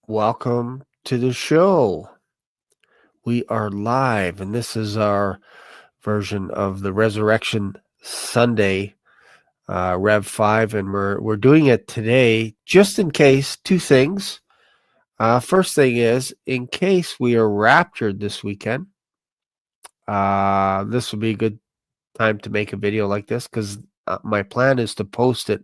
Welcome to the show. We are live, and this is our version of the Resurrection Sunday Rev 5, and we're doing it today just in case. Two things. First thing is, in case we are raptured this weekend, this would be a good time to make a video like this because my plan is to post it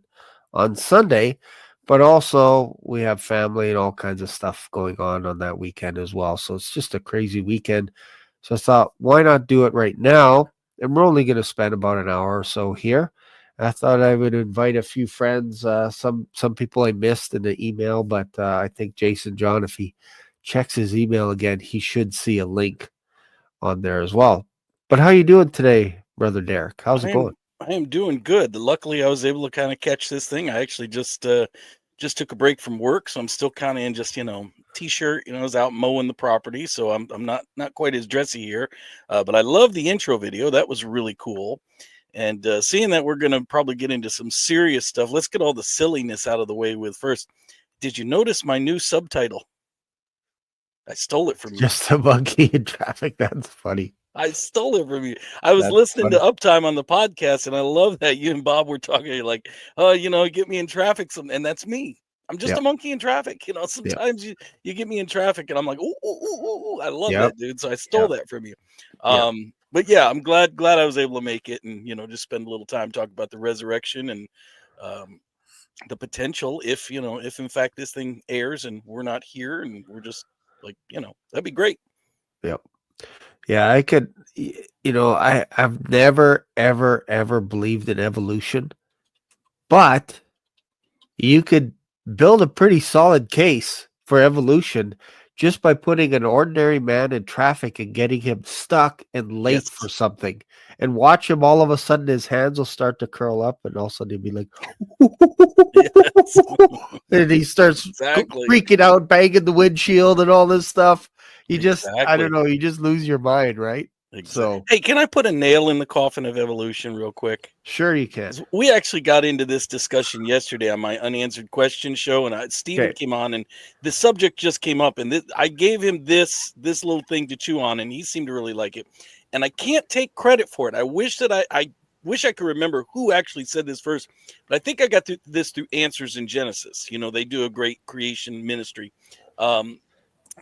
on Sunday, but also we have family and all kinds of stuff going on that weekend as well. So it's just a crazy weekend. So I thought, why not do it right now? And we're only going to spend about an hour or so here. I thought I would invite a few friends, some people I missed in the email, but I think Jason John, if he checks his email again, he should see a link on there as well. But how you doing today, Brother Derek? How's it going? I am doing good. Luckily, I was able to kind of catch this thing. I actually just took a break from work, so I'm still kind of in just t-shirt. I was out mowing the property, so I'm not quite as dressy here. But I love the intro video. That was really cool. And seeing that we're gonna probably get into some serious stuff, let's get all the silliness out of the way with first. Did you notice my new subtitle? I stole it from you. Just a monkey in traffic. That's funny. I stole it from you. I was listening to Uptime on the podcast, and I love that you and Bob were talking like, oh, get me in traffic. And that's me. I'm just a monkey in traffic. Sometimes you get me in traffic, and I'm like, ooh. I love that, dude. So I stole that from you. But yeah, I'm glad I was able to make it and, just spend a little time talking about the resurrection and the potential if in fact this thing airs and we're not here and we're just like, that'd be great. Yep. Yeah, I could, I've never, ever, ever believed in evolution, but you could build a pretty solid case for evolution just by putting an ordinary man in traffic and getting him stuck and late for Yes. something, and watch him, all of a sudden his hands will start to curl up and all of a sudden he'll be like, Yes. and he starts Exactly. freaking out, banging the windshield and all this stuff. I don't Exactly. know, you just lose your mind, right? Exactly. So Hey, can I put a nail in the coffin of evolution real quick? sure you can. 'Cause we actually got into this discussion yesterday on my unanswered question show, and Steven Okay. came on, and the subject just came up, and I gave him this little thing to chew on, and he seemed to really like it. And I can't take credit for it. I wish that I wish I could remember who actually said this first, but I think I got this through Answers in Genesis. You know, they do a great creation ministry.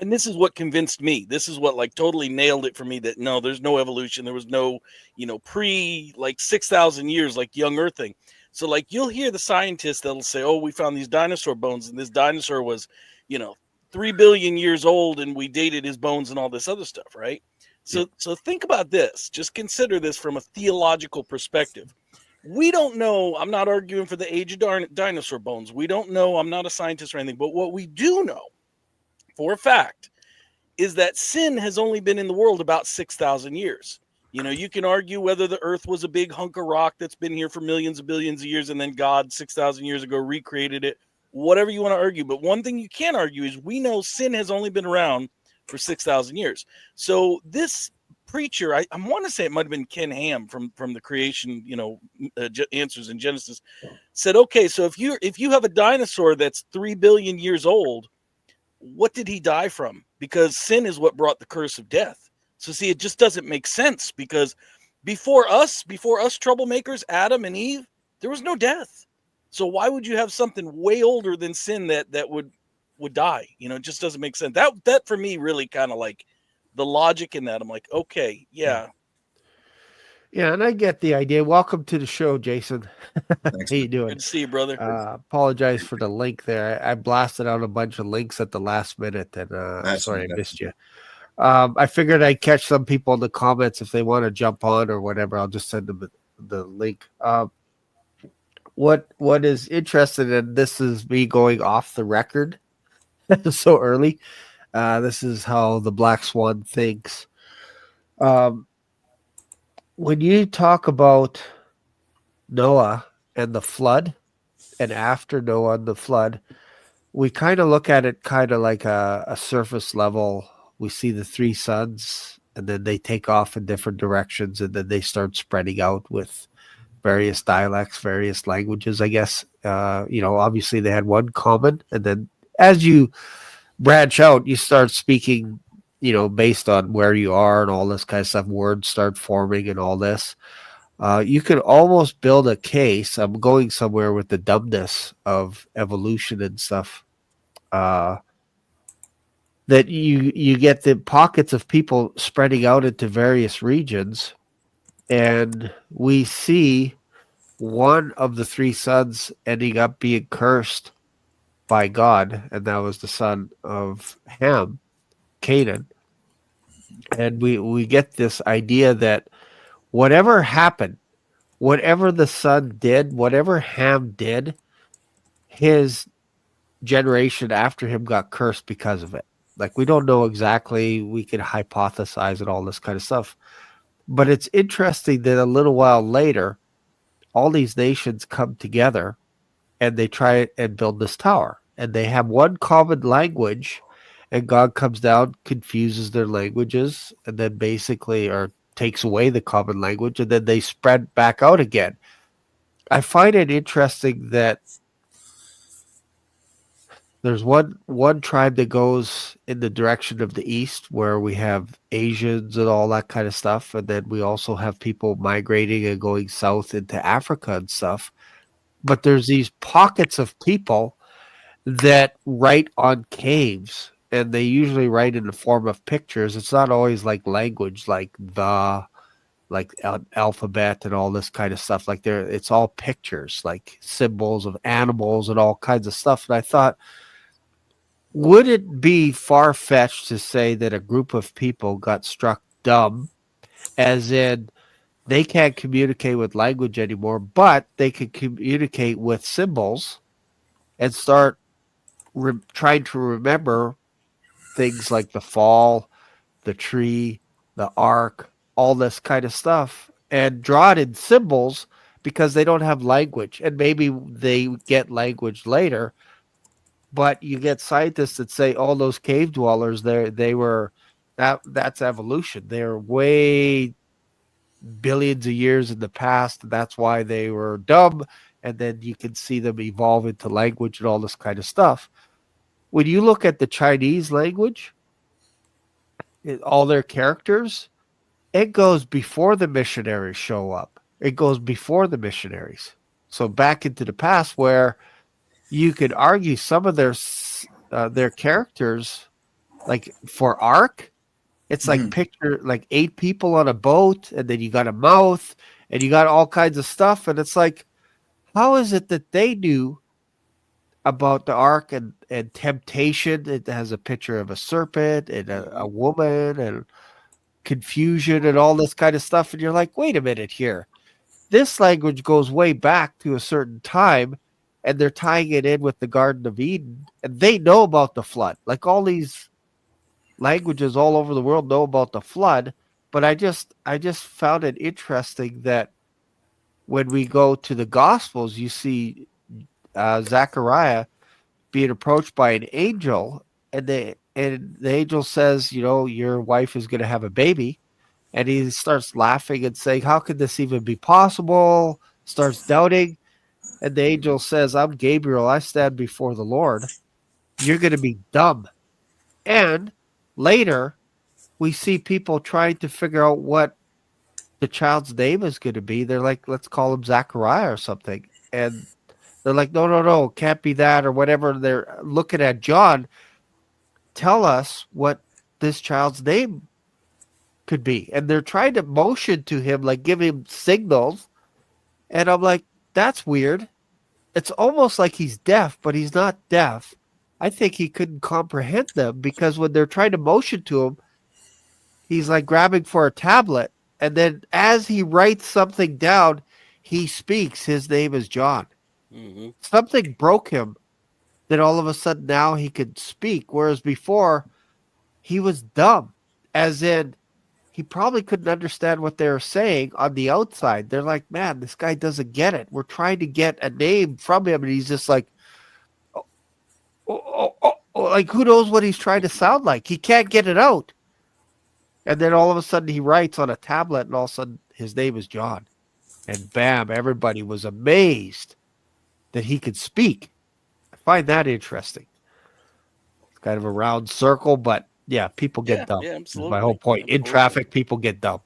And this is what convinced me. This is what like totally nailed it for me that no, there's no evolution. There was no, pre like 6,000 years, like young earth thing. So like you'll hear the scientists that'll say, oh, we found these dinosaur bones and this dinosaur was, you know, 3 billion years old and we dated his bones and all this other stuff. Right. So think about this. Just consider this from a theological perspective. We don't know. I'm not arguing for the age of dinosaur bones. We don't know. I'm not a scientist or anything. But what we do know for a fact is that sin has only been in the world about 6,000 years. You know, you can argue whether the earth was a big hunk of rock that's been here for millions of billions of years and then God 6,000 years ago recreated it, whatever you want to argue. But one thing you can't argue is we know sin has only been around for 6,000 years. So this preacher, I want to say it might have been Ken Ham from the creation, Answers in Genesis, said, okay, so if you have a dinosaur that's 3 billion years old, what did he die from? Because sin is what brought the curse of death. So see, it just doesn't make sense because before us troublemakers, Adam and Eve, there was no death. So why would you have something way older than sin that would die? You know, it just doesn't make sense. That for me really kind of like the logic in that. I'm like, okay, yeah. Yeah, and I get the idea. Welcome to the show, Jason. Thanks, How you man. doing? Good to see you, brother. Apologize for the link there. I blasted out a bunch of links at the last minute, and That's sorry I fantastic. missed you. I figured I'd catch some people in the comments if they want to jump on or whatever. I'll just send them the link. What is interesting, and this is me going off the record so early. This is how the Black Swan thinks. When you talk about Noah and the flood, and after Noah and the flood, we kind of look at it kind of like a surface level. We see the three sons, and then they take off in different directions, and then they start spreading out with various dialects, various languages, I guess. Obviously they had one common, and then as you branch out, you start speaking, based on where you are and all this kind of stuff. Words start forming and all this. You can almost build a case. I'm going somewhere with the dumbness of evolution and stuff. That you get the pockets of people spreading out into various regions, and we see one of the three sons ending up being cursed by God, and that was the son of Ham, Canaan. And we get this idea that whatever happened, whatever the son did, whatever Ham did, his generation after him got cursed because of it. Like, we don't know exactly. We can hypothesize and all this kind of stuff. But it's interesting that a little while later, all these nations come together and they try and build this tower. And they have one common language, and God comes down, confuses their languages, and then basically takes away the common language, and then they spread back out again. I find it interesting that there's one tribe that goes in the direction of the east, where we have Asians and all that kind of stuff, and then we also have people migrating and going south into Africa and stuff. But there's these pockets of people that write on caves, and they usually write in the form of pictures. It's not always like language, like alphabet and all this kind of stuff. Like it's all pictures, like symbols of animals and all kinds of stuff. And I thought, would it be far-fetched to say that a group of people got struck dumb, as in they can't communicate with language anymore, but they can communicate with symbols and start trying to remember things like the fall, the tree, the ark, all this kind of stuff, and draw it in symbols because they don't have language. And maybe they get language later, but you get scientists that say all those cave dwellers they were that's evolution. They're way billions of years in the past. That's why they were dumb. And then you can see them evolve into language and all this kind of stuff. When you look at the Chinese language, all their characters, it goes before the missionaries show up. It goes before the missionaries. So back into the past, where you could argue some of their characters, like for Ark, it's like picture like 8 people on a boat, and then you got a mouth, and you got all kinds of stuff, and it's like, how is it that they knew about the Ark and temptation? It has a picture of a serpent and a woman and confusion and all this kind of stuff, and you're like, wait a minute here. This language goes way back to a certain time, and they're tying it in with the Garden of Eden, and they know about the flood. Like all these languages all over the world know about the flood, but I just found it interesting that when we go to the Gospels, you see Zechariah being approached by an angel, and the angel says, your wife is going to have a baby. And he starts laughing and saying, how could this even be possible? Starts doubting. And the angel says, I'm Gabriel. I stand before the Lord. You're going to be dumb. And later, we see people trying to figure out what the child's name is going to be. They're like, let's call him Zachariah or something. And they're like, no, can't be that or whatever. They're looking at John. Tell us what this child's name could be. And they're trying to motion to him, like give him signals. And I'm like, that's weird. It's almost like he's deaf, but he's not deaf. I think he couldn't comprehend them, because when they're trying to motion to him, he's like grabbing for a tablet. And then as he writes something down, he speaks. His name is John. Mm-hmm. Something broke him that all of a sudden now he could speak. Whereas before he was dumb, as in he probably couldn't understand what they were saying on the outside. They're like, man, this guy doesn't get it. We're trying to get a name from him. And he's just like, like, who knows what he's trying to sound like? He can't get it out. And then all of a sudden he writes on a tablet, and all of a sudden his name is John. And bam, everybody was amazed that he could speak. I find that interesting. It's kind of a round circle, but yeah, people get dumb. Yeah, absolutely. My whole point. In traffic, people get dumb.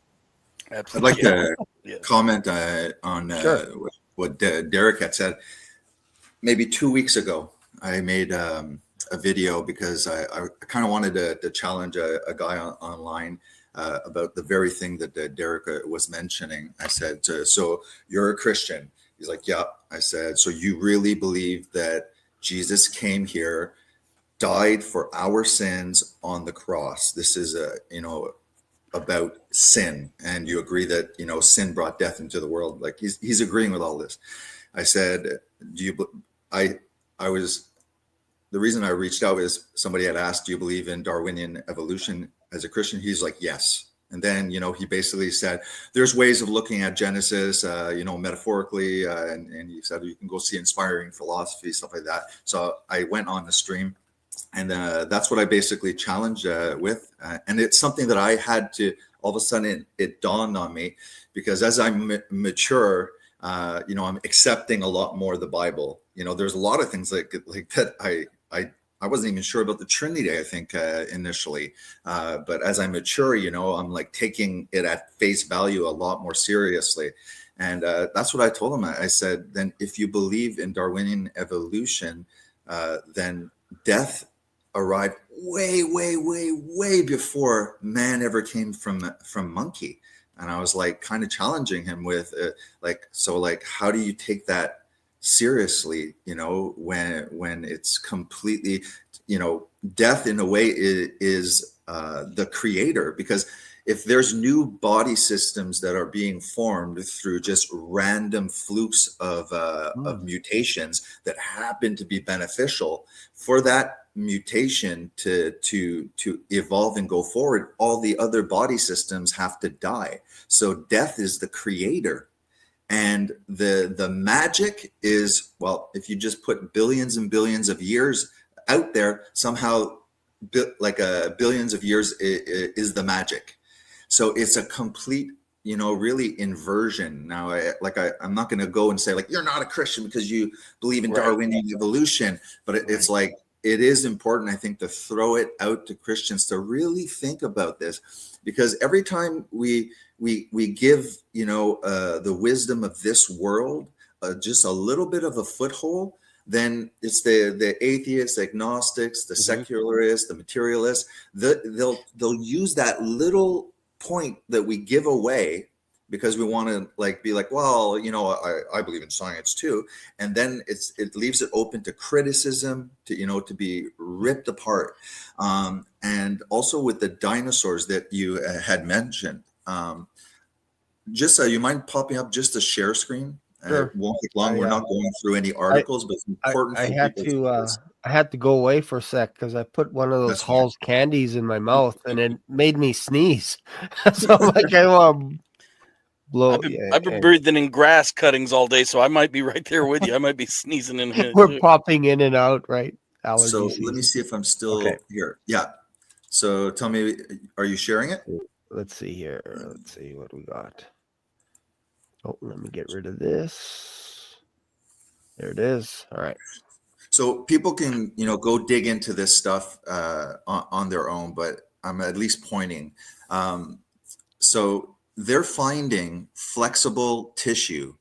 Absolutely. I'd like to comment on what Derek had said. Maybe 2 weeks ago, I made a video because I kind of wanted to challenge a guy online about the very thing that Derek was mentioning. I said, so you're a Christian? He's like, yeah. I said, so you really believe that Jesus came here, died for our sins on the cross? This is about sin, and you agree that sin brought death into the world. Like he's agreeing with all this. I said, the reason I reached out is somebody had asked, do you believe in Darwinian evolution as a Christian? He's like, yes. And then, he basically said, there's ways of looking at Genesis, metaphorically. And he said, you can go see inspiring philosophy, stuff like that. So I went on the stream, and that's what I basically challenged with. And it's something that I had to, all of a sudden it dawned on me, because as I mature, I'm accepting a lot more of the Bible. There's a lot of things like that I wasn't even sure about the Trinity, I think, initially. But as I mature, I'm like taking it at face value a lot more seriously. And that's what I told him. I said, then if you believe in Darwinian evolution, then death arrived way, way, way, way before man ever came from monkey. And I was like kind of challenging him with how do you take that seriously, when it's completely, death in a way is the creator? Because if there's new body systems that are being formed through just random flukes of mutations that happen to be beneficial, for that mutation to evolve and go forward, all the other body systems have to die. So death is the creator. And the magic is, well, if you just put billions and billions of years out there, somehow billions of years is the magic. So it's a complete, really inversion. Now, I'm not going to go and say like, you're not a Christian because you believe in Darwinian evolution, but it's like, it is important, I think, to throw it out to Christians to really think about this, because every time we give, the wisdom of this world just a little bit of a foothold, then it's the atheists, agnostics, the secularists, the materialists. They'll use that little point that we give away because we want to be like, well, I believe in science too, and then it leaves it open to criticism, to be ripped apart. And also with the dinosaurs that you had mentioned, just you mind popping up just a share screen? Sure. It won't take long. We're not going through any articles, but it's important. I had to go away for a sec because I put one of those Hall's candies in my mouth and it made me sneeze. So I'm like, I want to blow. I've been breathing in grass cuttings all day, so I might be right there with you. I might be sneezing in here. We're popping in and out, right? Allergy so season. Let me see if I'm still here. Yeah. So tell me, are you sharing it? Let's see here. Let's see what we got. Oh, let me get rid of this. There it is. All right. So people can, go dig into this stuff on their own, but I'm at least pointing. So they're finding flexible tissue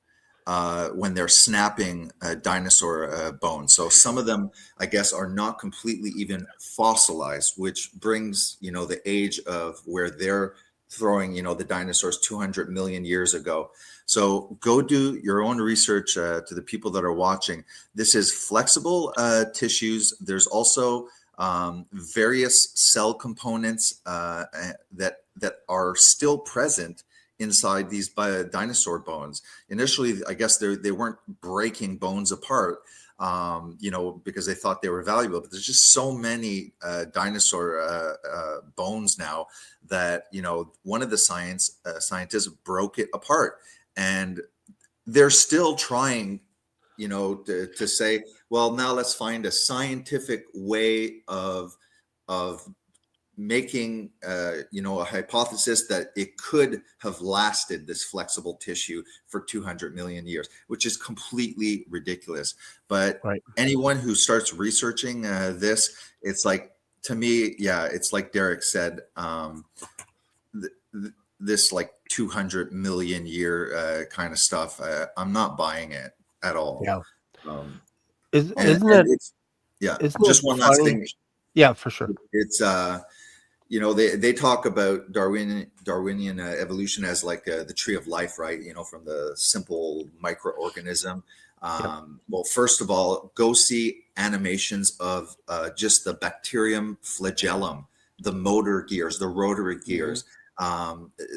when they're snapping dinosaur bones. So some of them, I guess, are not completely even fossilized, which brings, the age of where they're throwing, the dinosaurs 200 million years ago. So go do your own research to the people that are watching. This is flexible tissues. There's also various cell components that are still present inside these dinosaur bones. Initially, I guess they weren't breaking bones apart, because they thought they were valuable. But there's just so many dinosaur bones now that, one of the scientists broke it apart. And they're still trying, to say, well, now let's find a scientific way of making, a hypothesis that it could have lasted, this flexible tissue, for 200 million years, which is completely ridiculous. But anyone who starts researching this, it's like, to me, it's like Derek said, this like 200 million year kind of stuff. I'm not buying it at all. Yeah. Isn't just one last thing. Yeah, for sure. It's they talk about Darwinian evolution as like the tree of life, right? From the simple microorganism. Well, first of all, go see animations of just the bacterium flagellum, the motor gears, the rotary gears.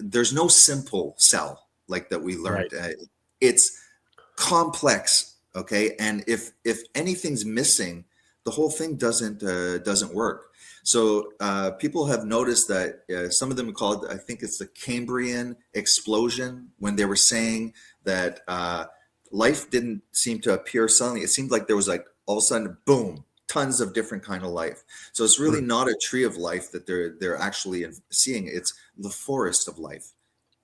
There's no simple cell like that we learned. It's complex, okay? And if anything's missing, the whole thing doesn't work. So people have noticed that some of them call it, I think it's the Cambrian explosion, when they were saying that life didn't seem to appear suddenly. It seemed like there was like all of a sudden, boom, tons of different kind of life. So it's really not a tree of life that they're actually seeing. It's the forest of life,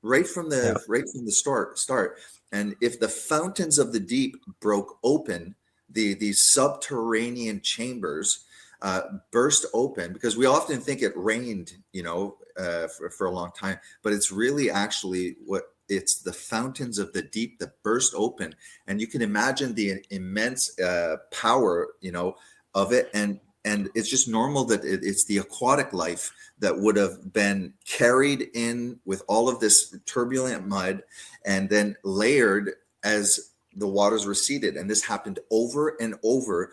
right from the start. And if the fountains of the deep broke open, these subterranean chambers burst open, because we often think it rained, for a long time, but it's really actually it's the fountains of the deep that burst open. And you can imagine the immense power, of it. And it's just normal that it's the aquatic life that would have been carried in with all of this turbulent mud and then layered as the waters receded. And this happened over and over,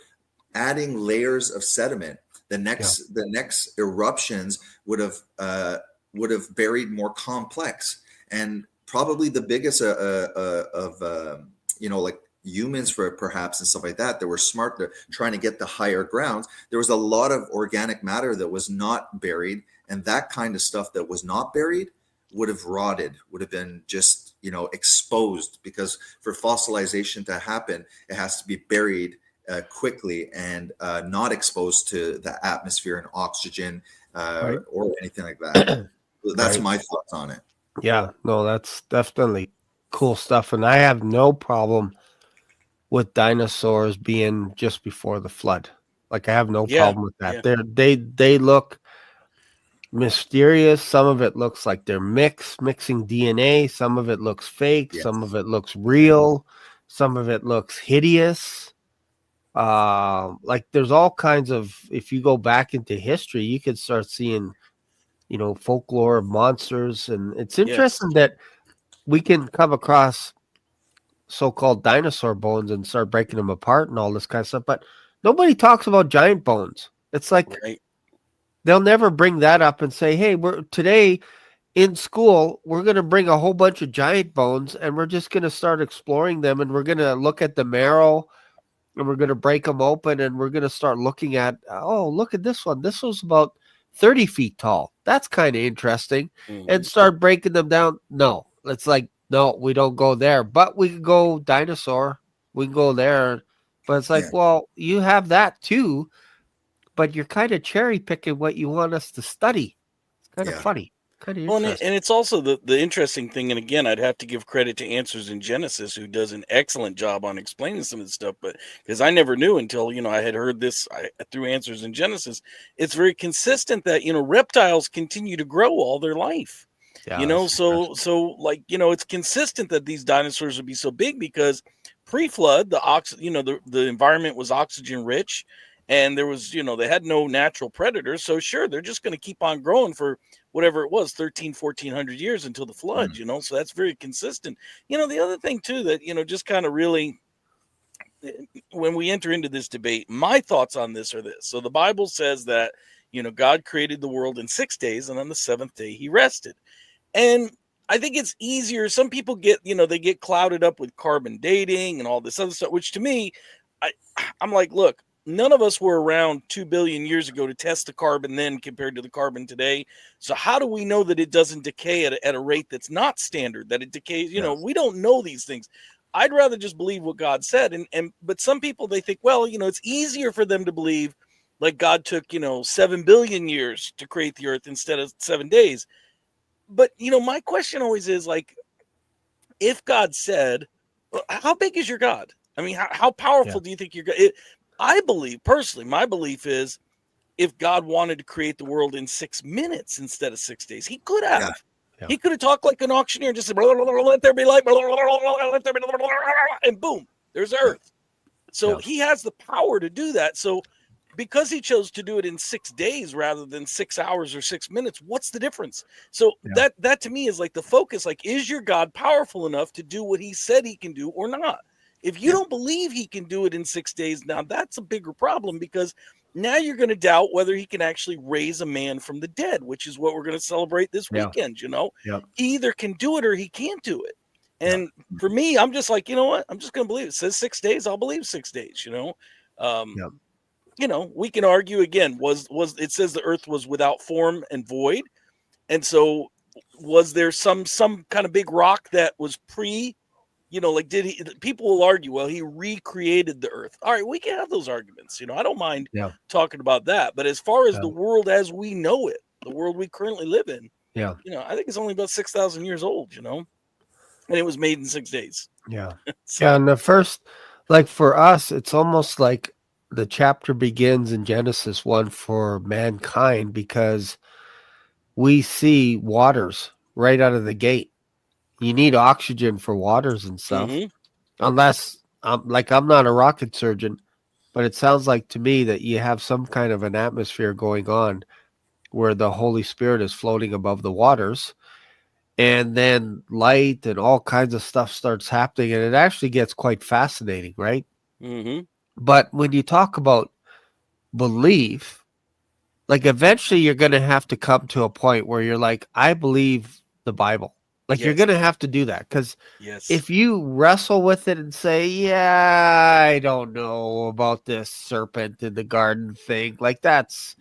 adding layers of sediment. The next eruptions would have would have buried more complex, and probably the biggest of like humans for perhaps and stuff like that were smart to trying to get the higher grounds. There was a lot of organic matter that was not buried, and that kind of stuff that was not buried would have rotted, would have been just exposed, because for fossilization to happen, it has to be buried quickly and not exposed to the atmosphere and oxygen Right. or anything like that. That's Right. my thoughts on it. Yeah, no, that's definitely cool stuff. And I have no problem with dinosaurs being just before the flood. Like, I have no Yeah, problem with that. yeah. They look mysterious. Some of it looks like they're mixing DNA. Some of it looks fake. Yes. Some of it looks real. Some of it looks hideous. Like, there's all kinds of, if you go back into history, you could start seeing, folklore of monsters. And it's Yes. interesting that we can come across so-called dinosaur bones and start breaking them apart and all this kind of stuff, but nobody talks about giant bones. It's like, Right. they'll never bring that up and say, hey, today in school, we're going to bring a whole bunch of giant bones and we're just going to start exploring them, and we're going to look at the marrow and we're going to break them open, and we're going to start looking at, oh, look at this one. This was about 30 feet tall. That's kind of interesting. And start breaking them down. No, it's like, no, we don't go there, but we can go dinosaur. We can go there. But it's like, well, you have that too, but you're kind of cherry picking what you want us to study. It's kind of funny. Kind of interesting. And it's also the interesting thing, and again, I'd have to give credit to Answers in Genesis, who does an excellent job on explaining some of this stuff. But because I never knew until I had heard this through Answers in Genesis, it's very consistent that reptiles continue to grow all their life. So like it's consistent that these dinosaurs would be so big because pre-flood the environment was oxygen rich, and there was they had no natural predators, so sure, they're just going to keep on growing for whatever it was, 1400 years until the flood. So that's very consistent. The other thing too that just kind of really, when we enter into this debate, my thoughts on this are this. So the Bible says that God created the world in 6 days, and on the seventh day he rested. And I think it's easier. Some people get, they get clouded up with carbon dating and all this other stuff, which to me, I'm like, look, none of us were around 2 billion years ago to test the carbon then compared to the carbon today. So how do we know that it doesn't decay at a rate that's not standard, that it decays? We don't know these things. I'd rather just believe what God said. But some people, they think, well, it's easier for them to believe like God took, 7 billion years to create the earth instead of 7 days. But, my question always is, like, if God said, how big is your God? I mean, how powerful do you think your God is? I believe, personally, my belief is, if God wanted to create the world in 6 minutes instead of 6 days, he could have. Yeah. He could have talked like an auctioneer and just said, let there be light, let there be, and boom, there's Earth. So he has the power to do that. So because he chose to do it in 6 days rather than 6 hours or 6 minutes, what's the difference? So that to me is like the focus. Like, is your God powerful enough to do what he said he can do or not? If you don't believe he can do it in 6 days, now that's a bigger problem, because now you're going to doubt whether he can actually raise a man from the dead, which is what we're going to celebrate this weekend. He either can do it or he can't do it. And for me, I'm just like, you know what? I'm just going to believe it. It says 6 days. I'll believe 6 days, we can argue again, was it says the earth was without form and void. And so was there some kind of big rock that was people will argue, well, he recreated the earth. All right, we can have those arguments. I don't mind talking about that. But as far as the world as we know it, the world we currently live in, I think it's only about 6,000 years old, and it was made in 6 days. Yeah. And the first, like for us, it's almost like the chapter begins in Genesis 1 for mankind, because we see waters right out of the gate. You need oxygen for waters and stuff. Unless, I'm not a rocket surgeon, but it sounds like to me that you have some kind of an atmosphere going on where the Holy Spirit is floating above the waters, and then light and all kinds of stuff starts happening, and it actually gets quite fascinating, right? But when you talk about belief, like eventually you're going to have to come to a point where you're like, I believe the Bible. Like you're Yes. going to have to do that, because Yes. if you wrestle with it and say, yeah, I don't know about this serpent in the garden thing, like that's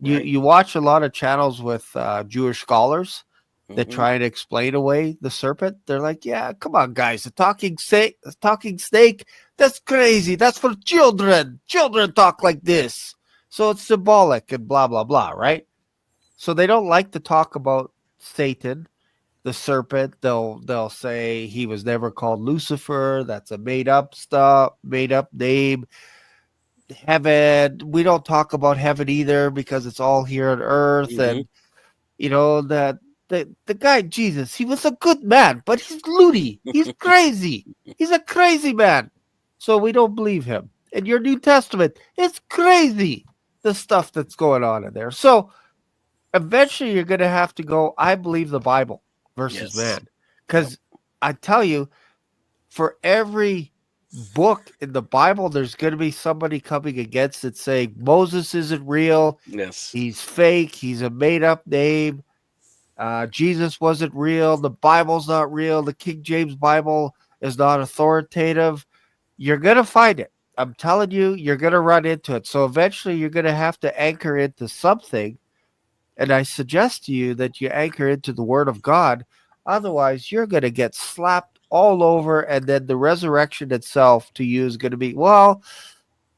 Right. you watch a lot of channels with Jewish scholars that Mhm. try and explain away the serpent. They're like, yeah, come on, guys, the talking snake, that's crazy. That's for children. Children talk like this. So it's symbolic and blah, blah, blah, right? So they don't like to talk about Satan, the serpent. They'll say he was never called Lucifer. That's a made up name. Heaven, we don't talk about heaven either because it's all here on earth. Mhm. And you know that the guy Jesus, he was a good man, but he's loony. He's crazy. He's a crazy man. So we don't believe him. In your New Testament, it's crazy, the stuff that's going on in there. So eventually you're going to have to go, I believe the Bible versus Yes. man. Because I tell you, for every book in the Bible, there's going to be somebody coming against it saying Moses isn't real. Yes. He's fake. He's a made up name. Jesus wasn't real. The Bible's not real. The King James Bible is not authoritative. You're going to find it. I'm telling you, you're going to run into it. So eventually you're going to have to anchor into something. And I suggest to you that you anchor into the Word of God. Otherwise, you're going to get slapped all over. And then the resurrection itself to you is going to be, well,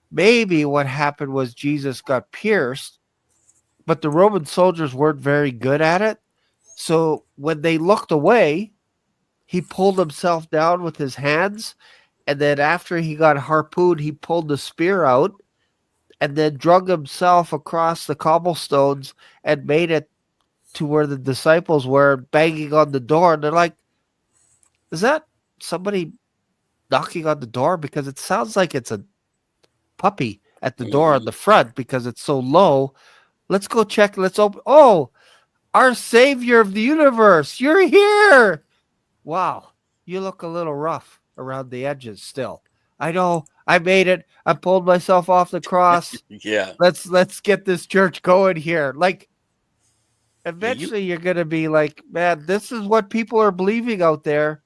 maybe what happened was Jesus got pierced, but the Roman soldiers weren't very good at it. So when they looked away, he pulled himself down with his hands. And then after he got harpooned, he pulled the spear out and then drug himself across the cobblestones and made it to where the disciples were banging on the door. And they're like, is that somebody knocking on the door? Because it sounds like it's a puppy at the door on the front because it's so low. Let's go check. Let's open. Oh, our savior of the universe, you're here. Wow, you look a little rough around the edges still. I know, I made it. I pulled myself off the cross. Yeah. Let's get this church going here. Like, eventually you're going to be like, man, this is what people are believing out there,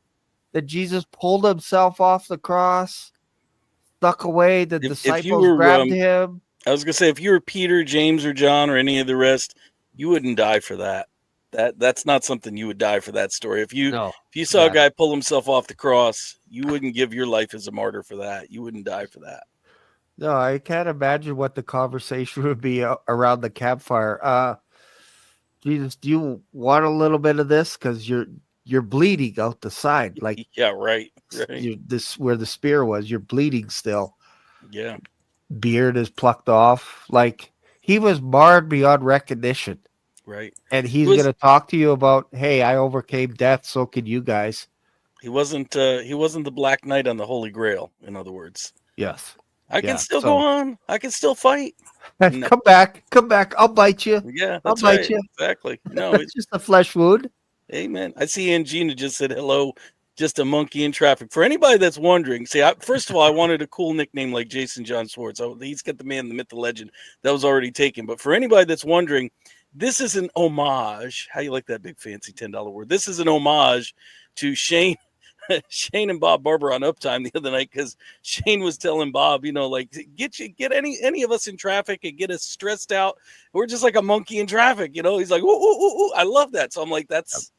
that Jesus pulled himself off the cross, stuck away, the If you disciples were, grabbed him. I was gonna say, if you were Peter, James, or John, or any of the rest, you wouldn't die for that. That's not something you would die for that story. If you saw a guy pull himself off the cross, you wouldn't give your life as a martyr for that. You wouldn't die for that. No, I can't imagine what the conversation would be around the campfire. Jesus, do you want a little bit of this? Because you're bleeding out the side, like Yeah, right. This where the spear was. You're bleeding still. Yeah. Beard is plucked off. Like, he was marred beyond recognition. Right. And he's going to talk to you about, hey, I overcame death, so can you guys. He wasn't the Black Knight on the Holy Grail, in other words. Yes. I can still go on. I can still fight. No. Come back. I'll bite you. Yeah, I'll bite you. Exactly. No, it's just a flesh wound. Amen. I see Angina just said hello. Just a monkey in traffic. For anybody that's wondering, see, first of all, I wanted a cool nickname like Jason John Swartz. He's got the man, the myth, the legend. That was already taken. But for anybody that's wondering, this is an homage. How you like that big fancy $10 word? This is an homage to Shane and Bob Barber on Uptime the other night, because Shane was telling Bob, like, get any of us in traffic and get us stressed out. We're just like a monkey in traffic, He's like, ooh. I love that. So I'm like, that's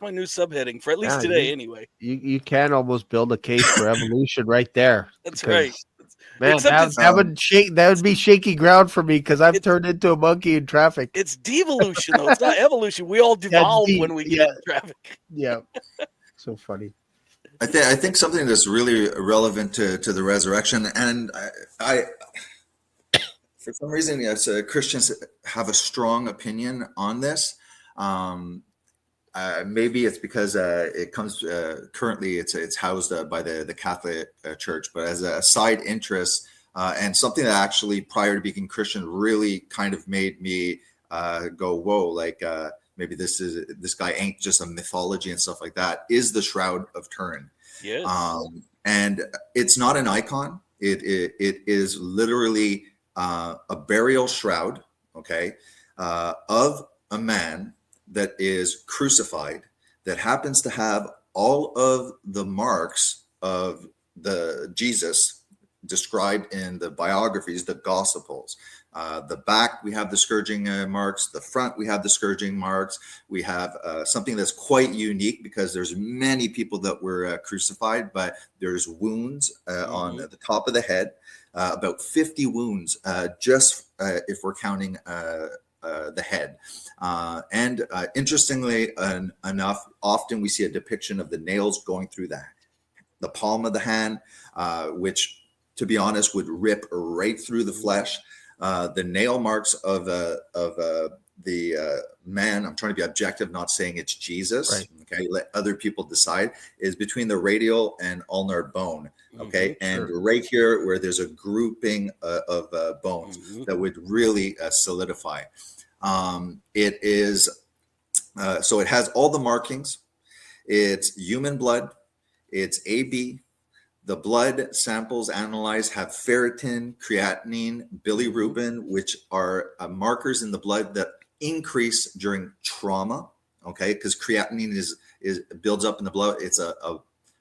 my new subheading for at least today, anyway. You can almost build a case for evolution right there. That's right. Man, that would be shaky ground for me, because I've turned into a monkey in traffic. It's devolution, though. It's not evolution. We all devolve when we get in traffic. Yeah. So funny. I think something that's really relevant to the resurrection, and I for some reason, yes, Christians have a strong opinion on this. Maybe it's because it comes currently it's housed by the Catholic Church, but as a side interest and something that actually prior to becoming Christian really kind of made me go, whoa, like maybe this guy ain't just a mythology and stuff like that, is the Shroud of Turin. Yes. And it's not an icon. It is literally a burial shroud okay, of a man that is crucified that happens to have all of the marks of the Jesus described in the biographies, the Gospels. The back, we have the scourging marks. The front, we have the scourging marks. We have something that's quite unique because there's many people that were crucified, but there's wounds on the top of the head, about 50 wounds, just if we're counting the head. And interestingly enough, often we see a depiction of the nails going through the palm of the hand, which, to be honest, would rip right through the flesh. The nail marks of the man, I'm trying to be objective, not saying it's Jesus. Right. Okay, let other people decide, is between the radial and ulnar bone. Okay, and right here where there's a grouping of bones that would really solidify. It is so it has all the markings. It's human blood. It's AB. The blood samples analyzed have ferritin, creatinine, bilirubin, which are markers in the blood that increase during trauma. Okay, because creatinine is builds up in the blood. It's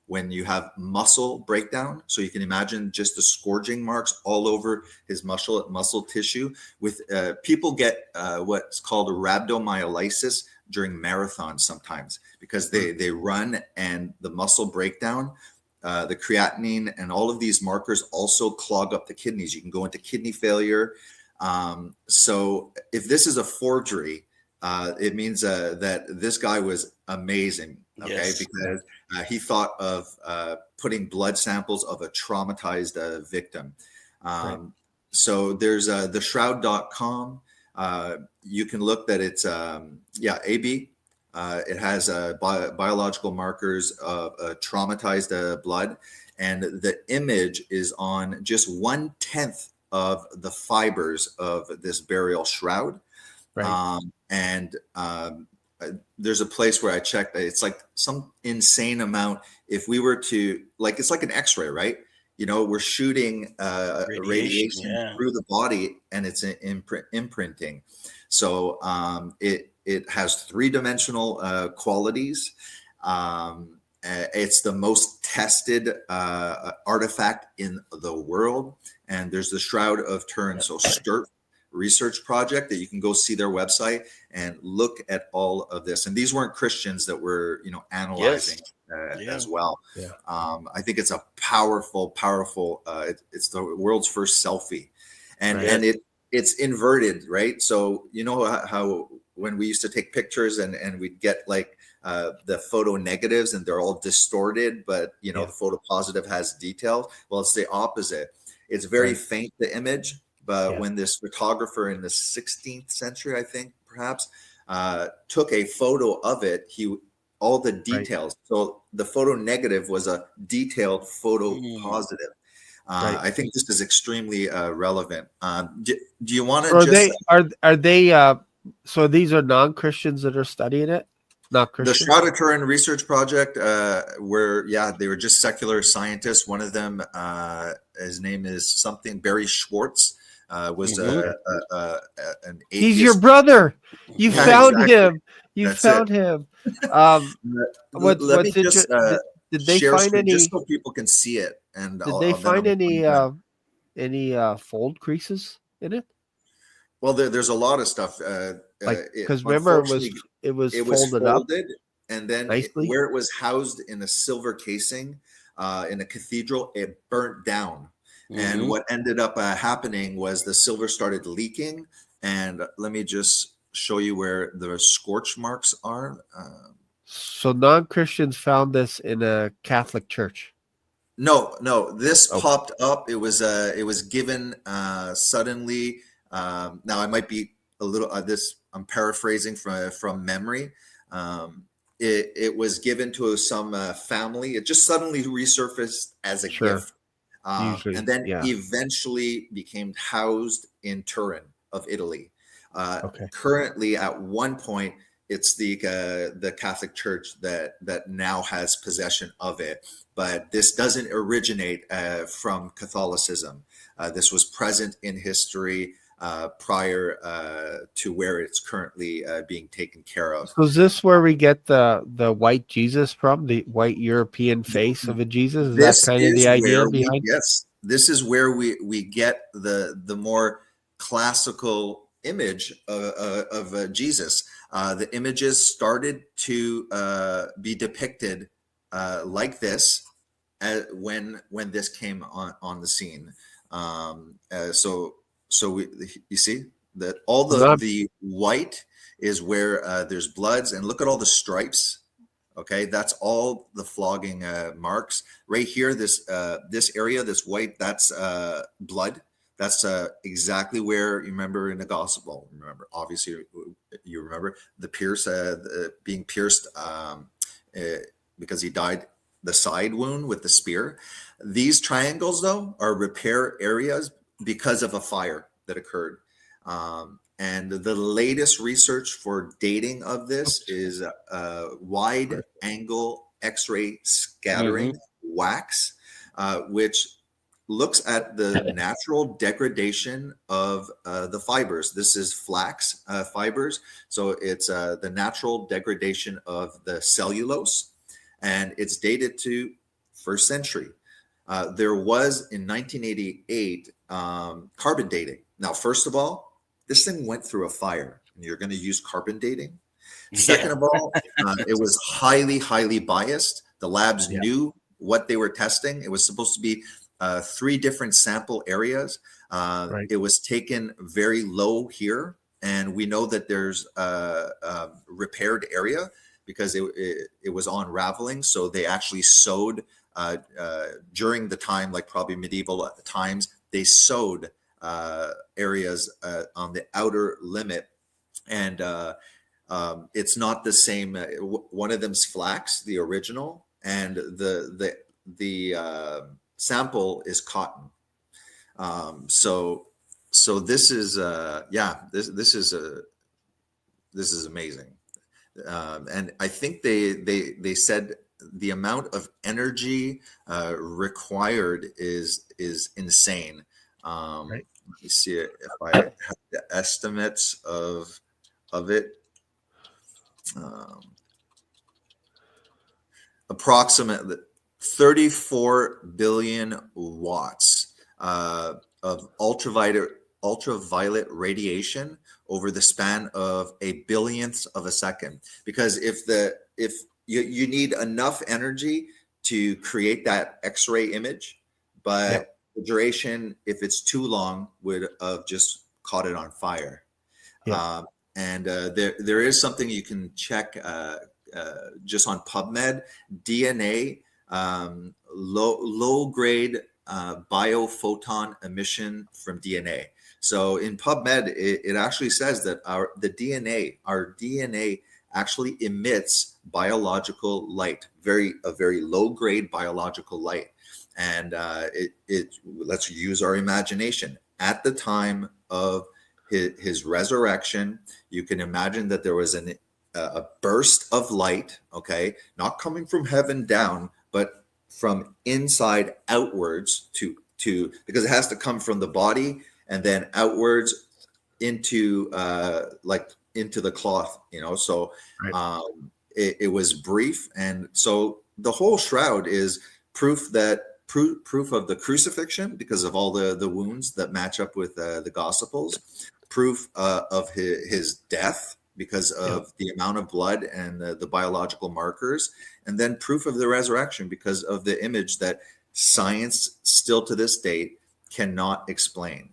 when you have muscle breakdown. So you can imagine just the scourging marks all over his muscle tissue. With people get what's called rhabdomyolysis during marathons sometimes because they run and the muscle breakdown. The creatinine and all of these markers also clog up the kidneys. You can go into kidney failure. So if this is a forgery, it means that this guy was amazing, okay? Yes. Because he thought of putting blood samples of a traumatized victim. Right. So there's the shroud.com. You can look that it's, AB. It has biological markers of traumatized blood, and the image is on just 1/10 of the fibers of this burial shroud. Right. There's a place where I checked, it's like some insane amount. If we were to, like, it's like an X-ray, right? You know, we're shooting radiation through the body, and it's imprinting. So it has three-dimensional qualities. It's the most tested artifact in the world. And there's the Shroud of Turin. So STURT research project that you can go see their website and look at all of this. And these weren't Christians that were, analyzing as well. Yeah. I think it's a powerful, it's the world's first selfie. And it's inverted, right? So you know how when we used to take pictures and we'd get like the photo negatives and they're all distorted, but the photo positive has details. Well, it's the opposite. It's very faint, the image, but when this photographer in the 16th century, I think perhaps, took a photo of it, all the details. Right. So the photo negative was a detailed photo positive. I think this is extremely relevant. Do you want to are they so these are non-Christians that are studying it? Not Christians? The Shroud of Turin research project, where they were just secular scientists. One of them, his name is something Barry Schwartz, was an atheist. He's your brother. You found him. You found him. What's interesting? Did they find any? Just so people can see it. And did they find any fold creases in it? Well, there's a lot of stuff. Because remember, it was folded up, and then where it was housed in a silver casing in a cathedral, it burnt down. And what ended up happening was the silver started leaking. And let me just show you where the scorch marks are. So non-Christians found this in a Catholic church. No, this popped up. It was given suddenly. Now I might be a little I'm paraphrasing from memory. It was given to some family. It just suddenly resurfaced as a gift, and then eventually became housed in Turin of Italy. Currently, at one point, it's the Catholic Church that now has possession of it. But this doesn't originate from Catholicism. This was present in history. prior to where it's currently being taken care of. So is this where we get the white Jesus from, the white European face of a Jesus? Is that This kind of is the idea where behind? yes, this is where we get the more classical image of Jesus. The images started to be depicted like this when this came on the scene. You see that all the white is where there's bloods, and look at all the stripes. Okay, that's all the flogging marks right here. This area, this white, that's blood. That's exactly where, you remember in the gospel. Remember, obviously, you remember the being pierced because he died, the side wound with the spear. These triangles, though, are repair areas because of a fire that occurred. And the latest research for dating of this is wide angle X-ray scattering wax, which looks at the natural degradation of the fibers. This is flax fibers. So it's the natural degradation of the cellulose, and it's dated to first century. There was in 1988 carbon dating. Now, first of all, this thing went through a fire, and you're going to use carbon dating. Second of all, it was highly biased. The labs knew what they were testing. It was supposed to be 3 different sample areas. It was taken very low here, and we know that there's a repaired area because it was unraveling. So they actually sewed during the time, like probably medieval times, they sewed areas on the outer limit, and it's not the same. One of them's flax, the original, and the sample is cotton. So this is this is amazing, and I think they said the amount of energy required is insane. Let me see if I have the estimates of it. Approximately 34 billion watts of ultraviolet radiation over the span of a billionth of a second. Because if you need enough energy to create that X-ray image, but the duration, if it's too long, would have just caught it on fire. And there is something you can check just on PubMed, DNA, low grade biophoton emission from DNA. So in PubMed, it actually says that our DNA actually emits biological light, a very low grade biological light. And let's use our imagination. At the time of his resurrection, you can imagine that there was a burst of light, okay, not coming from heaven down, but from inside outwards to because it has to come from the body and then outwards into into the cloth, So it was brief, and so the whole shroud is proof of the crucifixion because of all the wounds that match up with the Gospels, proof of his death because of the amount of blood and the biological markers, and then proof of the resurrection because of the image that science still to this date cannot explain.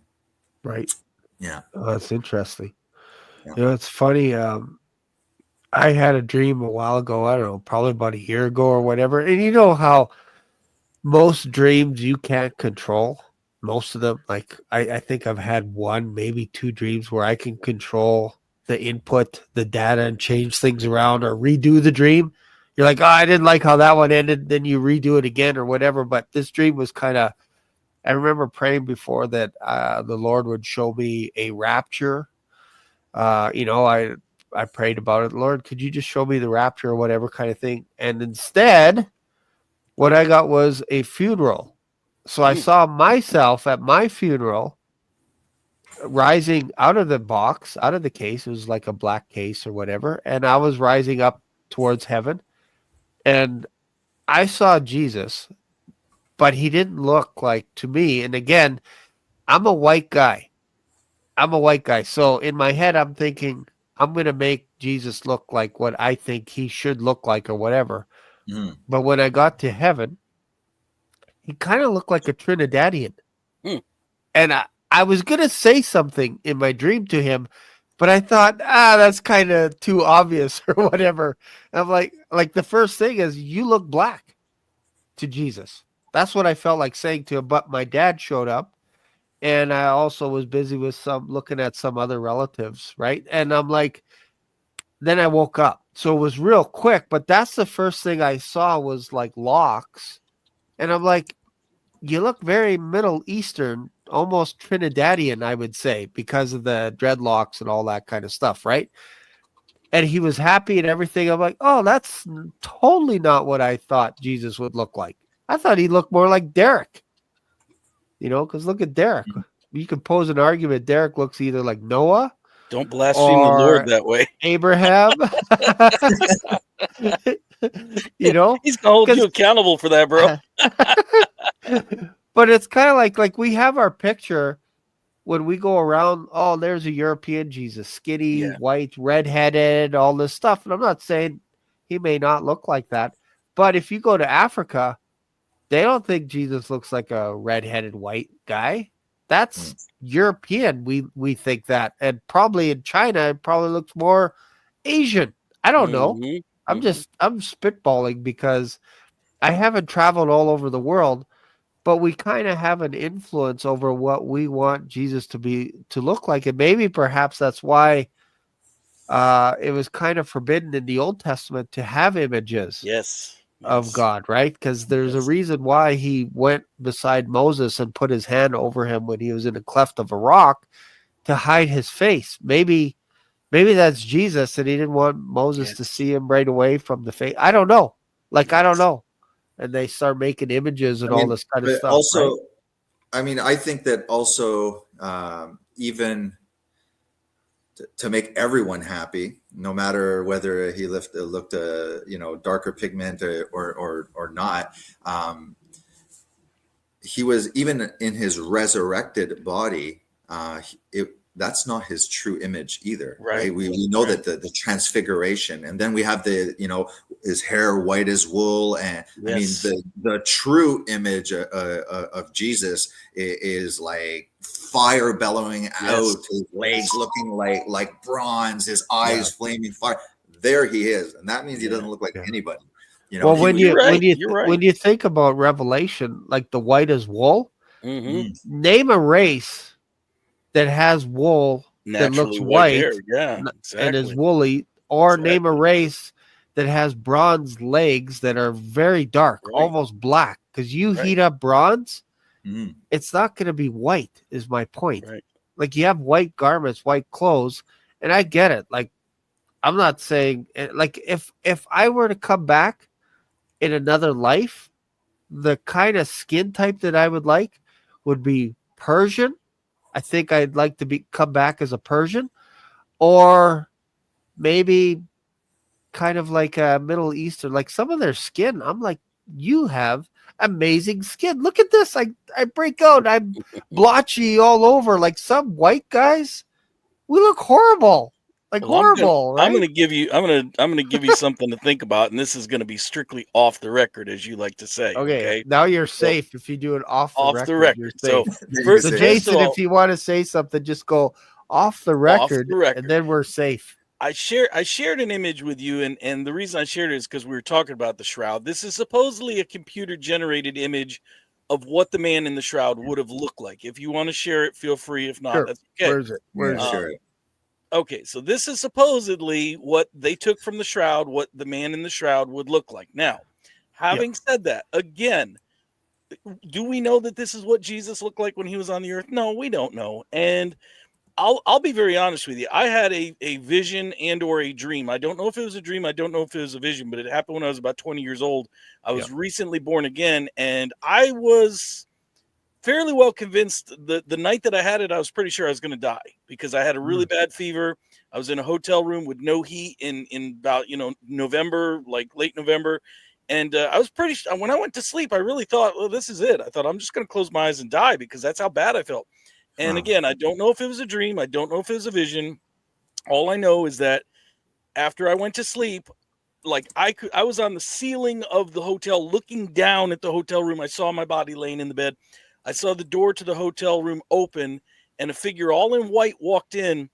Right. Yeah. Oh, that's interesting. Yeah. It's funny. I had a dream a while ago, I don't know, probably about a year ago or whatever. And you know how most dreams you can't control, most of them. Like I think I've had 1, maybe 2 dreams where I can control the input, the data, and change things around or redo the dream. You're like, oh, I didn't like how that one ended. Then you redo it again or whatever. But this dream was kind of, I remember praying before that the Lord would show me a rapture. I prayed about it. Lord, could you just show me the rapture or whatever kind of thing? And instead, what I got was a funeral. So I saw myself at my funeral rising out of the box, out of the case. It was like a black case or whatever. And I was rising up towards heaven. And I saw Jesus, but he didn't look like to me. And again, I'm a white guy. So in my head, I'm thinking, I'm going to make Jesus look like what I think he should look like or whatever. Mm. But when I got to heaven, he kind of looked like a Trinidadian. And I was going to say something in my dream to him, but I thought, that's kind of too obvious or whatever. And I'm like the first thing is, you look black to Jesus. That's what I felt like saying to him. But my dad showed up, and I also was busy with looking at some other relatives, right? And I'm like, then I woke up. So it was real quick, but that's the first thing I saw was like locks. And I'm like, you look very Middle Eastern, almost Trinidadian, I would say, because of the dreadlocks and all that kind of stuff, right? And he was happy and everything. I'm like, oh, that's totally not what I thought Jesus would look like. I thought he looked more like Derek, because look at Derek. You could pose an argument. Derek looks either like Noah. Don't blaspheme the Lord that way. Abraham. He's gonna hold you accountable for that, bro. But it's kind of like we have our picture when we go around. Oh, there's a European Jesus, skinny, white, redheaded, all this stuff. And I'm not saying he may not look like that, but if you go to Africa, they don't think Jesus looks like a redheaded white guy. That's European. We think that, and probably in China, it probably looks more Asian. I don't know. I'm spitballing because I haven't traveled all over the world, but we kind of have an influence over what we want Jesus to look like, and maybe perhaps that's why it was kind of forbidden in the Old Testament to have images. Of God, right? Because there's a reason why he went beside Moses and put his hand over him when he was in a cleft of a rock to hide his face. Maybe that's Jesus, and he didn't want Moses to see him right away from the face. I don't know. I don't know. And they start making images and all this kind of stuff. Also, right? I mean, I think that also even to make everyone happy, no matter whether he looked darker pigment or not, he was, even in his resurrected body, that's not his true image either, right? We know that the transfiguration, and then we have his hair white as wool, and I mean the true image of Jesus is like fire bellowing out, his legs looking like bronze, his eyes flaming fire. There he is, and that means he doesn't look like anybody. Well, when you think about Revelation, like the white as wool, name a race that has wool that looks white hair. And is woolly, or name a race that has bronze legs that are very dark, almost black. Because you heat up bronze, it's not going to be white, is my point. Like, you have white garments, white clothes, and I get it. Like, I'm not saying, like, if I were to come back in another life, the kind of skin type that I would like would be Persian. I think I'd like to come back as a Persian, or maybe kind of like a Middle Eastern, like some of their skin. I'm like, you have amazing skin. Look at this. I break out. I'm blotchy all over. Like some white guys, we look horrible. Horrible. I'm gonna give you something to think about, and this is gonna be strictly off the record, as you like to say. Okay. Now you're safe if you do it off the record. You're safe. So Jason, if you want to say something, just go off the record, and then we're safe. I shared an image with you, and the reason I shared it is because we were talking about the shroud. This is supposedly a computer generated image of what the man in the shroud would have looked like. If you want to share it, feel free. If not, that's okay. Where is it? Okay, so this is supposedly what they took from the shroud, what the man in the shroud would look like. Now, having said that, again, do we know that this is what Jesus looked like when he was on the earth? No, we don't know. And I'll be very honest with you. I had a vision and or a dream. I don't know if it was a dream. I don't know if it was a vision, but it happened when I was about 20 years old. I was recently born again, and I was fairly well convinced the night that I had it, I was pretty sure I was going to die because I had a really bad fever. I was in a hotel room with no heat in about, November, like late November. And I was when I went to sleep, I really thought, well, this is it. I thought I'm just going to close my eyes and die because that's how bad I felt. And again, I don't know if it was a dream. I don't know if it was a vision. All I know is that after I went to sleep, like I was on the ceiling of the hotel looking down at the hotel room. I saw my body laying in the bed. I saw the door to the hotel room open and a figure all in white walked in,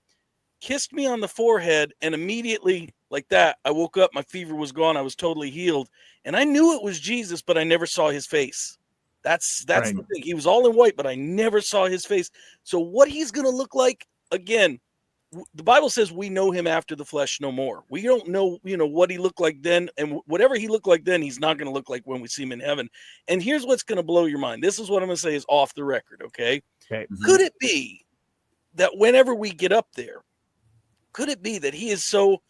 kissed me on the forehead, and immediately, like that, I woke up. My fever was gone. I was totally healed. And I knew it was Jesus, but I never saw his face. That's Right. the thing. He was all in white, but I never saw his face. So what he's going to look like, again, the Bible says we know him after the flesh no more. We don't know, what he looked like then, and whatever he looked like then, he's not going to look like when we see him in heaven. And here's what's going to blow your mind. This is what I'm going to say is off the record, okay? Could it be that whenever we get up there, could it be that he is so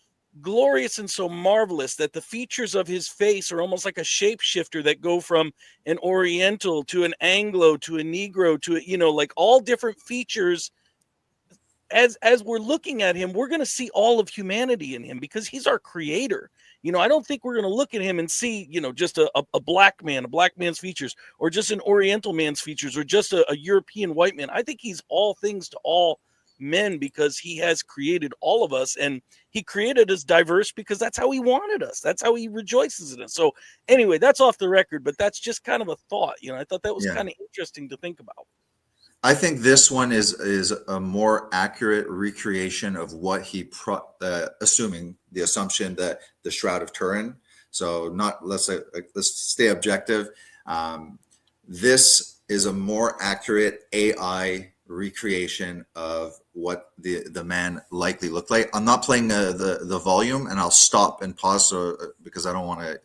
glorious and so marvelous that the features of his face are almost like a shapeshifter that go from an Oriental to an Anglo to a Negro to like all different features? As we're looking at him, we're going to see all of humanity in him because he's our creator. I don't think we're going to look at him and see, just a black man's features, or just an Oriental man's features, or just a European white man. I think he's all things to all men because he has created all of us, and he created us diverse because that's how he wanted us. That's how he rejoices in us. So anyway, that's off the record, but that's just kind of a thought. I thought that was kind of interesting to think about. I think this one is a more accurate recreation of what he assuming the assumption that the Shroud of Turin. So let's stay objective. This is a more accurate AI recreation of what the man likely looked like. I'm not playing the volume, and I'll stop and pause because I don't want to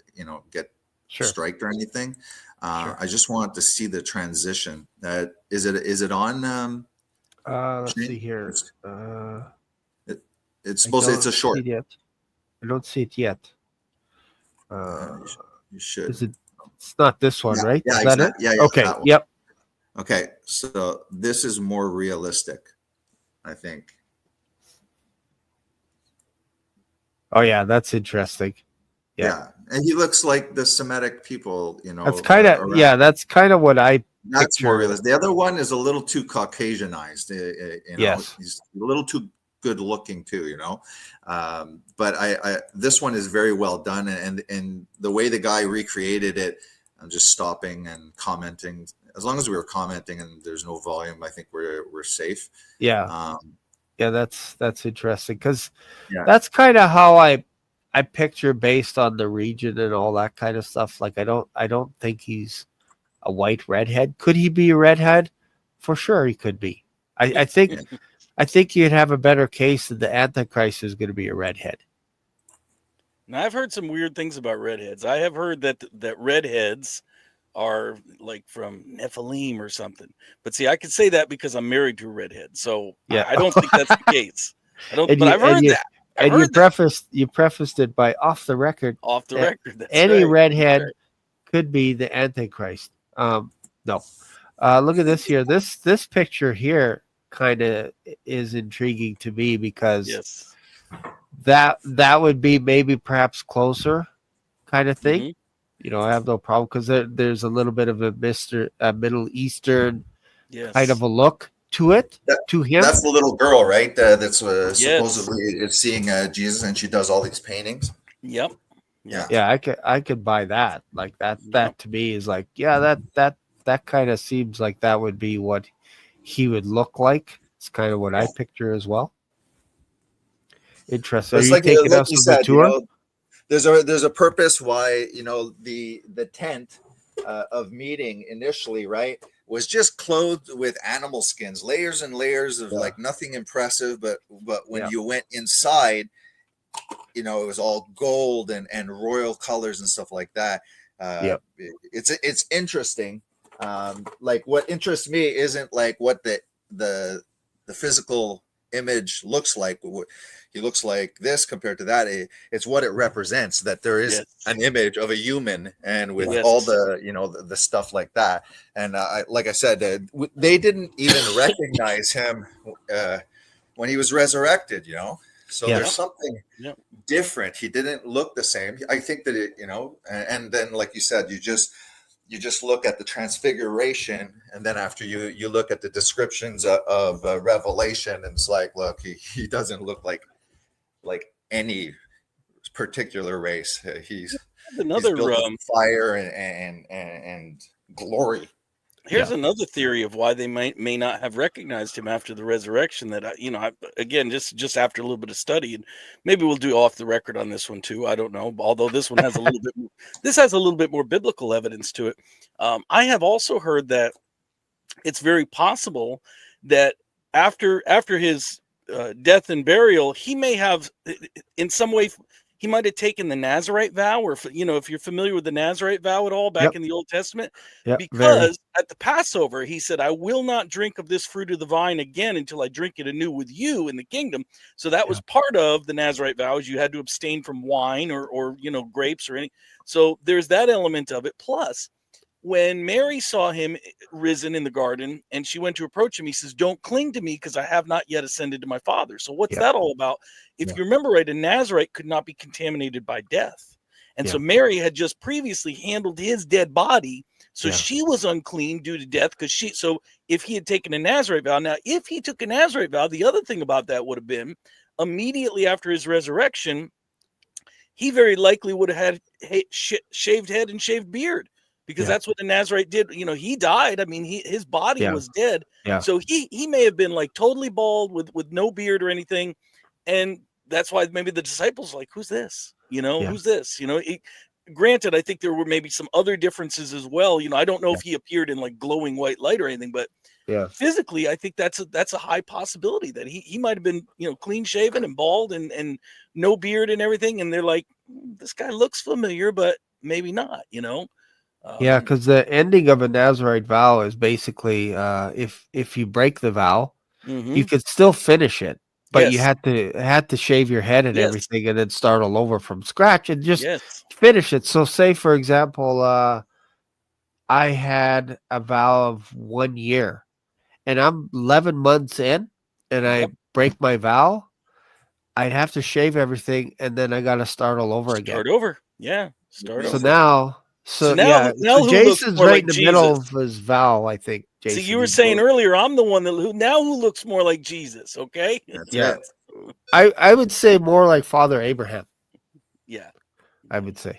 get striked or anything. I just want to see the transition. Is it on? Let's see here. It's supposed to. It's a short. I don't see it yet. You should. Is it? It's not this one, right? Yeah, is that exactly. it? Yeah. Okay. Yep. Okay. So this is more realistic, I think. Oh yeah, that's interesting. Yeah. And he looks like the Semitic people, That's kind of that's kind of what I That's picture. more realistic. The other one is a little too Caucasianized. Yes. He's a little too good looking too, But this one is very well done, and the way the guy recreated it, I'm just stopping and commenting. As long as we were commenting and there's no volume, I think we're safe. Yeah. Yeah, that's interesting because that's kind of how I picture based on the region and all that kind of stuff. Like I don't think he's a white redhead. Could he be a redhead? For sure he could be. I think I think you'd have a better case that the Antichrist is going to be a redhead. Now I've heard some weird things about redheads. I have heard that redheads are like from Nephilim or something. But see, I could say that because I'm married to a redhead. So yeah. I don't think that's the case. I've heard that. And you prefaced it by off the record. Off the record. That's any right. redhead could be the Antichrist. No. Look at this here. This picture here kind of is intriguing to me because that would be maybe perhaps closer kind of thing. Mm-hmm. I have no problem because there's a little bit of a Middle Eastern kind of a look to it, to him. That's the little girl, right? That's supposedly is seeing Jesus, and she does all these paintings. Yep. Yeah. I could buy that. Like that to me is like, that kind of seems like that would be what he would look like. It's kind of what I picture as well. Interesting. Are you taking us on the tour? There's a purpose why the tent of meeting initially, right, was just clothed with animal skins, layers and layers of like nothing impressive, but when you went inside, it was all gold and royal colors and stuff like that. It's interesting. Like what interests me isn't like what the physical image looks like. He looks like this compared to that. It's what it represents, that there is an image of a human, and with all the, you know, the stuff like that. And like I said, they didn't even recognize him when he was resurrected, you know. So there's something different. He didn't look the same. I think that it, you know, and then like you said, you just look at the transfiguration, and then after you look at the descriptions of Revelation, and it's like, look, he doesn't look like any particular race. He's built of fire and glory. Here's another theory of why they may not have recognized him after the resurrection. That again, just after a little bit of study, and maybe we'll do off the record on this one too. I don't know. Although this one has a little bit, this has a little bit more biblical evidence to it. I have also heard that it's very possible that after his death and burial, he may have, in some way, he might have taken the Nazarite vow, or, you know, if you're familiar with the Nazarite vow at all back in the Old Testament, because at the Passover, he said, I will not drink of this fruit of the vine again until I drink it anew with you in the kingdom. So that was part of the Nazarite vows. You had to abstain from wine or, you know, grapes or any. So there's that element of it. Plus, when Mary saw him risen in the garden and she went to approach him, he says, don't cling to me because I have not yet ascended to my Father. So what's that all about? If you remember right, a Nazarite could not be contaminated by death. And so Mary had just previously handled his dead body. So she was unclean due to death so if he had taken a Nazarite vow, now if he took a Nazarite vow, the other thing about that would have been immediately after his resurrection, he very likely would have had shaved head and shaved beard. Because that's what the Nazarite did. You know, he died. I mean, his body was dead. So he may have been like totally bald with no beard or anything. And that's why maybe the disciples were like, who's this? You know, who's this? You know, granted, I think there were maybe some other differences as well. You know, I don't know if he appeared in like glowing white light or anything, but physically, I think that's a high possibility that he might have been, you know, clean shaven and bald and no beard and everything. And they're like, this guy looks familiar, but maybe not, you know? Because the ending of a Nazarite vow is basically if you break the vow, you could still finish it, but you had to shave your head and everything, and then start all over from scratch and just finish it. So, say for example, I had a vow of 1 year, and I'm 11 months in, and I break my vow, I'd have to shave everything, and then I got to start all over again. Start over, start over. So now Jason's right in the middle of his vow, I think. Jason, see, you were saying earlier, I'm the one who looks more like Jesus. Okay. I would say more like Father Abraham. Yeah, I would say.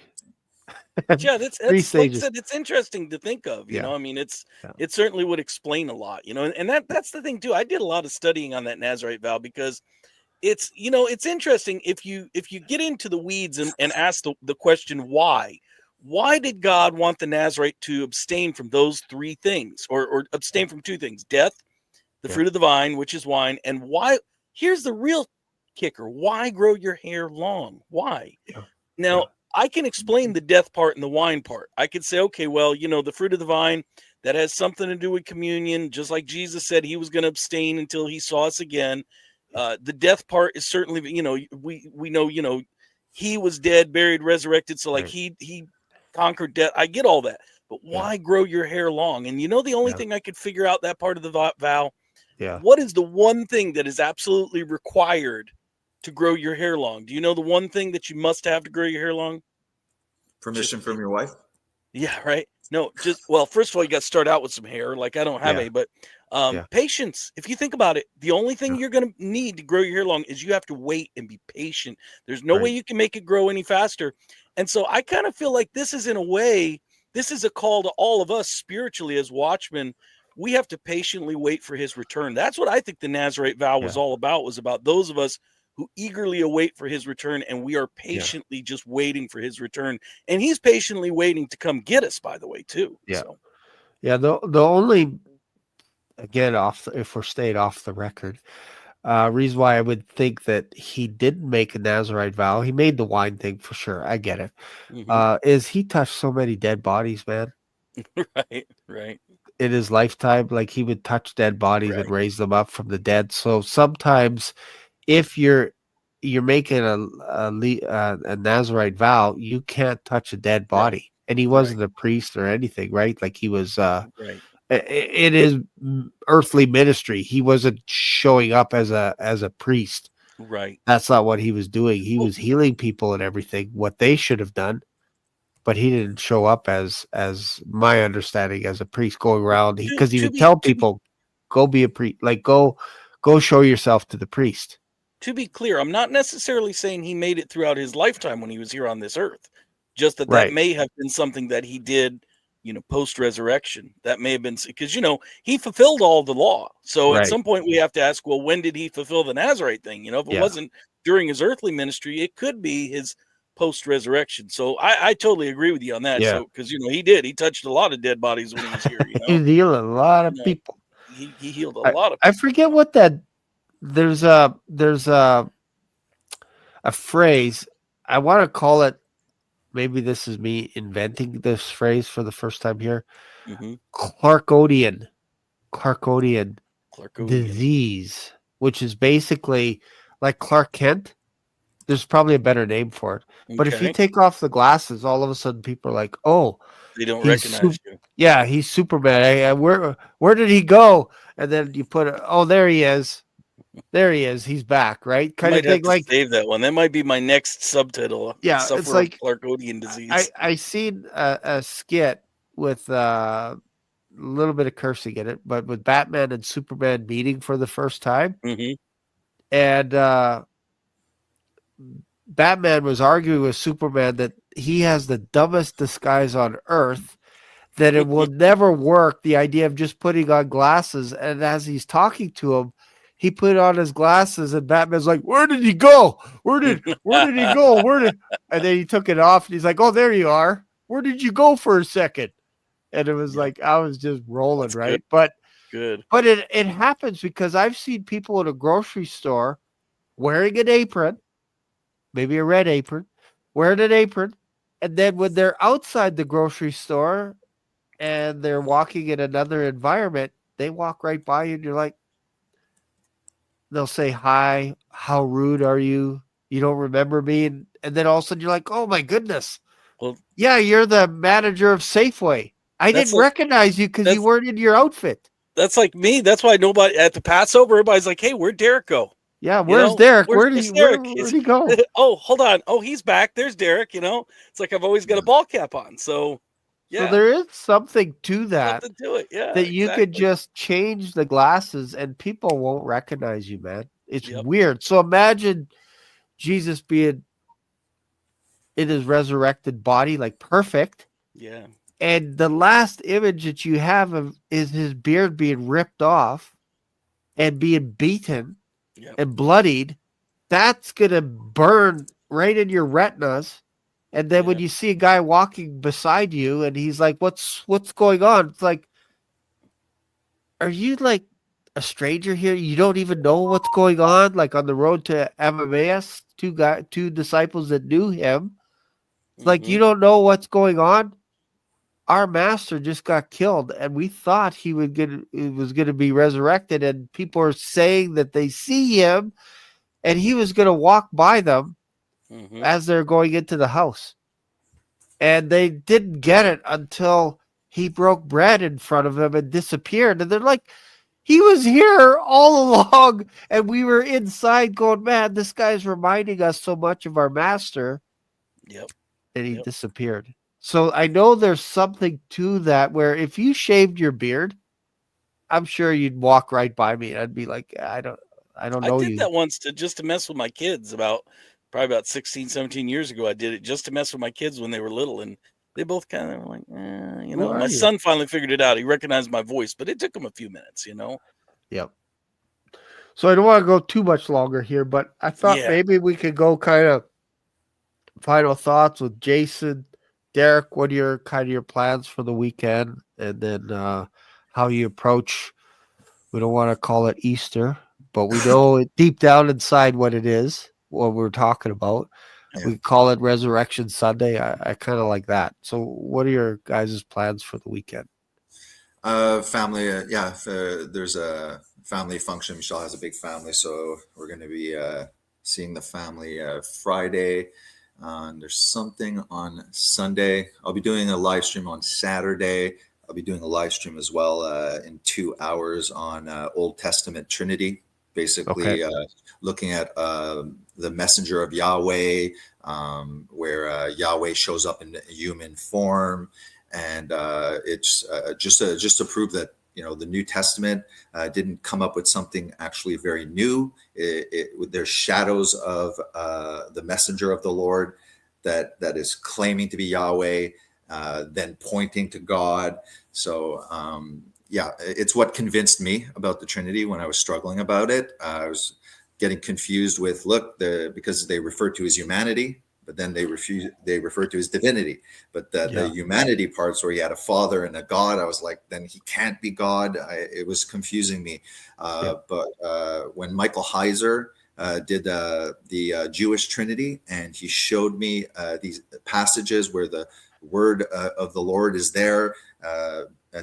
That's like I said, it's interesting to think of. You know, I mean, it certainly would explain a lot. You know, and that's the thing too. I did a lot of studying on that Nazarite vow because it's, you know, it's interesting if you get into the weeds and ask the question why. Why did God want the Nazarite to abstain from those three things, or abstain from two things? Death, the fruit of the vine, which is wine, and why? Here's the real kicker. Why grow your hair long? Why? Now, I can explain the death part and the wine part. I could say, okay, well, you know, the fruit of the vine, that has something to do with communion, just like Jesus said he was going to abstain until he saw us again. The death part is certainly, you know, we know, you know, he was dead, buried, resurrected. So like he conquered death. I get all that, but why grow your hair long? And you know, the only thing I could figure out that part of the vow, what is the one thing that is absolutely required to grow your hair long? Do you know the one thing that you must have to grow your hair long? Permission from your wife? Yeah, right. No, well, first of all, you got to start out with some hair. Like I don't have any, but patience. If you think about it, the only thing you're going to need to grow your hair long is you have to wait and be patient. There's no way you can make it grow any faster. And so I kind of feel like this is, in a way, this is a call to all of us spiritually as watchmen. We have to patiently wait for his return. That's what I think the Nazarite vow was all about, was about those of us who eagerly await for his return, and we are patiently just waiting for his return. And he's patiently waiting to come get us, by the way, too. The only, again, if we're staying off the record, reason why I would think that he didn't make a Nazarite vow, he made the wine thing for sure, I get it, is he touched so many dead bodies, man. Right. in his lifetime. Like he would touch dead bodies and Right. raise them up from the dead. So sometimes if you're making a Nazarite vow, you can't touch a dead body. And he wasn't a priest or anything, right? Like he was Right. in his earthly ministry, he wasn't showing up as a priest. Right. That's not what he was doing. He Well, was healing people and everything, what they should have done, but he didn't show up as my understanding as a priest going around, because he would tell people, go be a priest, like go show yourself to the priest. To be clear, I'm not necessarily saying he made it throughout his lifetime when he was here on this earth. Just that Right. may have been something that he did, post resurrection. That may have been because he fulfilled all the law. So at Right. some point we have to ask, well, when did he fulfill the Nazarite thing? If it Yeah. wasn't during his earthly ministry, it could be his post resurrection. So I totally agree with you on that. Yeah. So because he touched a lot of dead bodies when he was here. He healed a lot of people. He healed a lot of people. I forget what that. There's a phrase. I want to call it. Maybe this is me inventing this phrase for the first time here. Mhm. Clarkodian Clarkodian. disease, which is basically like Clark Kent. There's probably a better name for it. But if you Okay. take off the glasses, all of a sudden people are like, "Oh, They don't he's recognize you. yeah, he's Superman. Where did he go?" And then you put, "Oh, there he is. There he is. He's back." Right? Kind of Might have thing. to Like, save that one. That might be my next subtitle. yeah, it's Suffer like of Clarkodian disease. I seen a skit with a little bit of cursing in it, but with Batman and Superman meeting for the first time, Mhm. and Batman was arguing with Superman that he has the dumbest disguise on earth, that it will never work. The idea of just putting on glasses, and as he's talking to him, he put on his glasses, and Batman's like, "Where did he go? Where did he go? And then he took it off, and he's like, "Oh, there you are. Where did you go for a second?" And it was like, I was just rolling, That's right? good. But it happens because I've seen people in a grocery store wearing an apron, maybe a red apron, wearing an apron, and then when they're outside the grocery store and they're walking in another environment, they walk right by you, and you're like, they'll say, "Hi, how rude are you? You don't remember me?" And then all of a sudden you're like, "Oh my goodness. Well, Yeah, you're the manager of Safeway. I That's didn't like- recognize you because you weren't in your outfit." that's like me. That's why nobody at the Passover, everybody's like, "Hey, where'd Derek go?" Yeah, where's Derek? Where's Derek? Where'd he go? Oh, hold on. Oh, he's back. There's Derek. It's like I've always got a ball cap on. So, yeah, So there is something to that, something to it. Yeah, that you could exactly. just change the glasses and people won't recognize you, man. It's Yep. weird. So imagine Jesus being in his resurrected body, like perfect. Yeah. And the last image that you have of is his beard being ripped off and being beaten Yep. and bloodied. That's going to burn right in your retinas. And then when Yeah. you see a guy walking beside you and he's like, what's going on? It's like, are you like a stranger here? You don't even know what's going on? Like on the road to Emmaus, two disciples that knew him. Like, you don't know what's going on? Our master just got killed, and we thought he was going to be resurrected, and people are saying that they see him, and he was going to walk by them Mhm. as they're going into the house. And they didn't get it until he broke bread in front of them and disappeared. And they're like, he was here all along, and we were inside going, man, this guy's reminding us so much of our master. Yep. And he Yep. disappeared. So I know there's something to that, where if you shaved your beard, I'm sure you'd walk right by me and I'd be like, I don't know I did you. that once just to mess with my kids probably about 16, 17 years ago. I did it just to mess with my kids when they were little, and they both kind of were like, Who are my you? son finally figured it out. He recognized my voice, but it took him a few minutes, Yep. So I don't want to go too much longer here, but I thought Yeah. maybe we could go kind of final thoughts with Jason. Derek, what are your plans for the weekend? And then how you approach, we don't want to call it Easter, but we know it deep down inside what it is, what we're talking about. Yeah. We call it Resurrection Sunday. I kind of like that. So what are your guys' plans for the weekend? Family, yeah. There's a family function. Michelle has a big family, so we're going to be seeing the family Friday. And there's something on Sunday. I'll be doing a live stream on Saturday. I'll be doing a live stream as well in 2 hours on Old Testament Trinity, basically looking at the messenger of Yahweh, where Yahweh shows up in human form. And it's just to prove that the New Testament didn't come up with something actually very new. There's shadows of the messenger of the Lord that is claiming to be Yahweh, then pointing to God. So it's what convinced me about the Trinity when I was struggling about it. I was getting confused with because they refer to his humanity, but then they refer to his divinity. But the humanity parts where he had a father and a God, I was like, then he can't be God. It was confusing me. But when Michael Heiser did the Jewish Trinity, and he showed me these passages where the word of the Lord is there,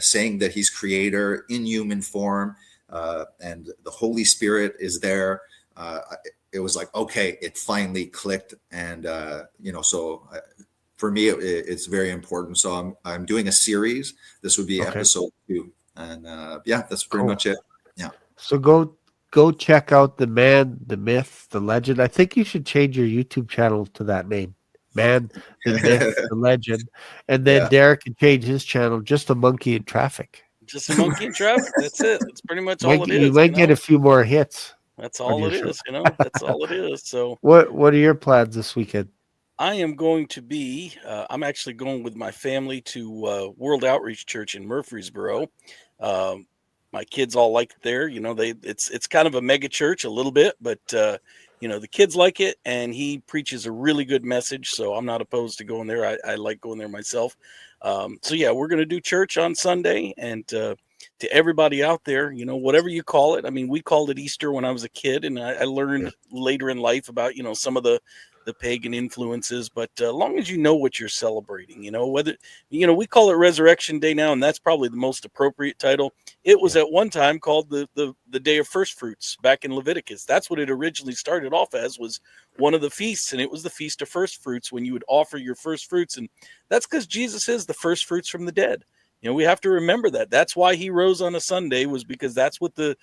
saying that he's creator in human form, and the Holy Spirit is there. It was like, okay, it finally clicked. And, so for me, it's very important. So I'm doing a series. This would be episode 2. And that's pretty much it. Yeah. So go check out the man, the myth, the legend. I think you should change your YouTube channel to that name. Man, the myth, the legend. And then Derek can change his channel, Just a Monkey in Traffic. Just a monkey in traffic. That's it. That's pretty much all it is. You might get a few more hits. That's all it is, That's all it is. So what are your plans this weekend? I am going to be I'm actually going with my family to World Outreach Church in Murfreesboro. My kids all like it there. It's kind of a mega church a little bit, but the kids like it, and he preaches a really good message. So I'm not opposed to going there. I like going there myself. We're going to do church on Sunday, and to everybody out there, whatever you call it. I mean, we called it Easter when I was a kid, and I learned later in life about, some of the pagan influences, but as long as you know what you're celebrating, whether, we call it Resurrection Day now, and that's probably the most appropriate title. It was at one time called the Day of First Fruits back in Leviticus. That's what it originally started off as, was one of the feasts, and it was the Feast of First Fruits, when you would offer your first fruits, and that's because Jesus is the first fruits from the dead. We have to remember that. That's why he rose on a Sunday, was because that's what the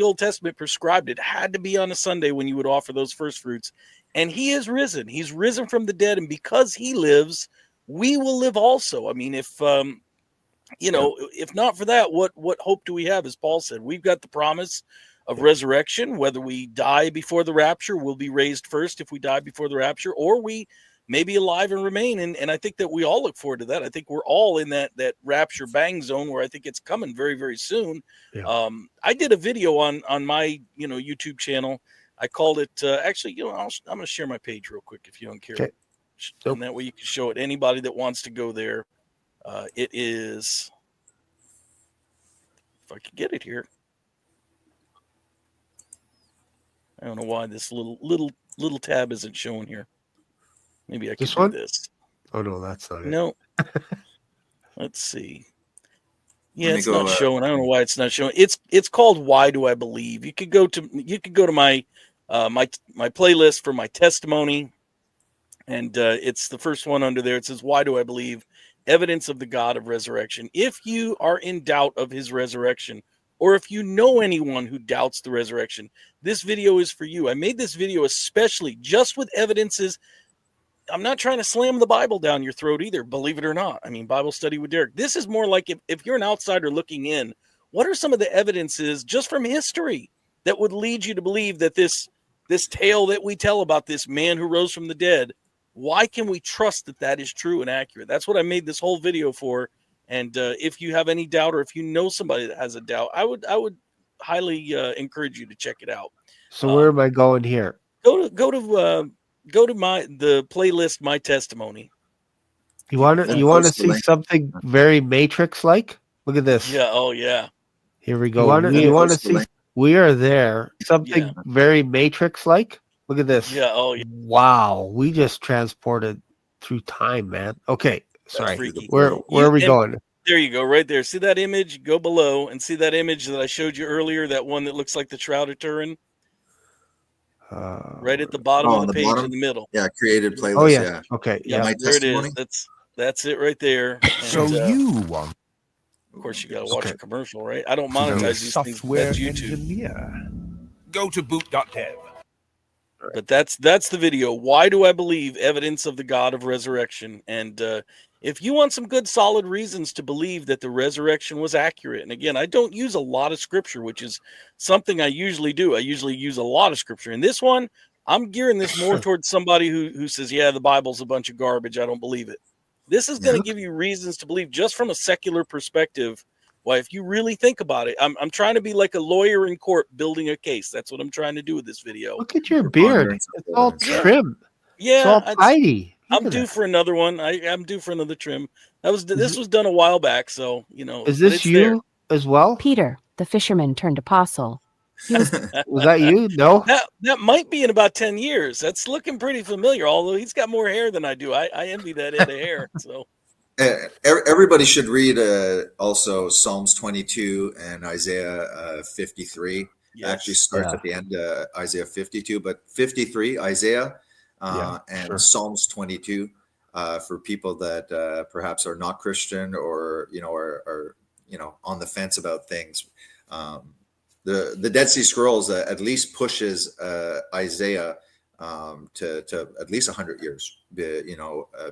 Old Testament prescribed. It had to be on a Sunday when you would offer those first fruits. And he is risen. He's risen from the dead. And because he lives, we will live also. I mean, if not for that, what hope do we have? As Paul said, we've got the promise of resurrection. Whether we die before the rapture, we'll be raised first if we die before the rapture, or we may be alive and remain. And I think that we all look forward to that. I think we're all in that rapture bang zone where I think it's coming very, very soon. Yeah. I did a video on my, YouTube channel. I called it, actually, I'm going to share my page real quick if you don't care. Okay. And that way you can show it anybody that wants to go there. It is, if I could get it here. I don't know why this little tab isn't showing here. Maybe I can do this. Oh no, that's not it. No. Let's see. Yeah, it's not showing. I don't know why it's not showing. It's called Why Do I Believe? You could go to my my playlist for my testimony, and it's the first one under there. It says, Why Do I Believe? Evidence of the God of Resurrection. If you are in doubt of his resurrection, or if you know anyone who doubts the resurrection, this video is for you. I made this video especially just with evidences. I'm not trying to slam the Bible down your throat either, believe it or not. I mean, Bible study with Derek. This is more like if you're an outsider looking in, what are some of the evidences just from history that would lead you to believe that this tale that we tell about this man who rose from the dead, why can we trust that is true and accurate? That's what I made this whole video for. And if you have any doubt, or if you know somebody that has a doubt, I would highly encourage you to check it out. So where am I going here? Go to the playlist, My Testimony. You want to see something very Matrix like? Look at this. Yeah. Oh yeah. Here we go. You want to see? We are there. Something very Matrix like. Look at this. Yeah. Oh yeah. Wow. We just transported through time, man. Okay. Sorry. Where are we going? There you go, right there. See that image? Go below and see that image that I showed you earlier, that one that looks like the Shroud of Turin? Right at the bottom of on the the page bottom? in the middle. Yeah, created playlist. Oh, yes. Yeah. Okay. Yeah, Yeah. My there it is. testimony? That's it right there. So And, you want of course, you got to watch Okay. a commercial, right? I don't to be a monetize these things. software That's YouTube. engineer? Go to boot.dev. But that's the video. Why do I believe evidence of the God of resurrection? And if you want some good solid reasons to believe that the resurrection was accurate, and again, I don't use a lot of scripture, which is something I usually do. I usually use a lot of scripture. In this one, I'm gearing this more towards somebody who says, yeah, the Bible's a bunch of garbage, I don't believe it. This is going to give you reasons to believe, just from a secular perspective. Why, if you really think about it, I'm trying to be like a lawyer in court building a case. That's what I'm trying to do with this video. Look at your beard. It's all Yeah. trim. It's Yeah, all tidy. Look I'm at due that. for another one. I'm due for another trim. This was done a while back, so Is but this it's you there. as well? Peter, the fisherman turned apostle. He was Was that you? No. That might be in about 10 years. That's looking pretty familiar. Although he's got more hair than I do. I envy that head of hair. So Everybody should read also Psalms 22 and Isaiah 53. yes. Actually starts at the end of Isaiah 52, but 53 Isaiah and sure. Psalms 22 for people that perhaps are not Christian or are on the fence about things. The Dead Sea Scrolls at least pushes Isaiah to at least 100 years,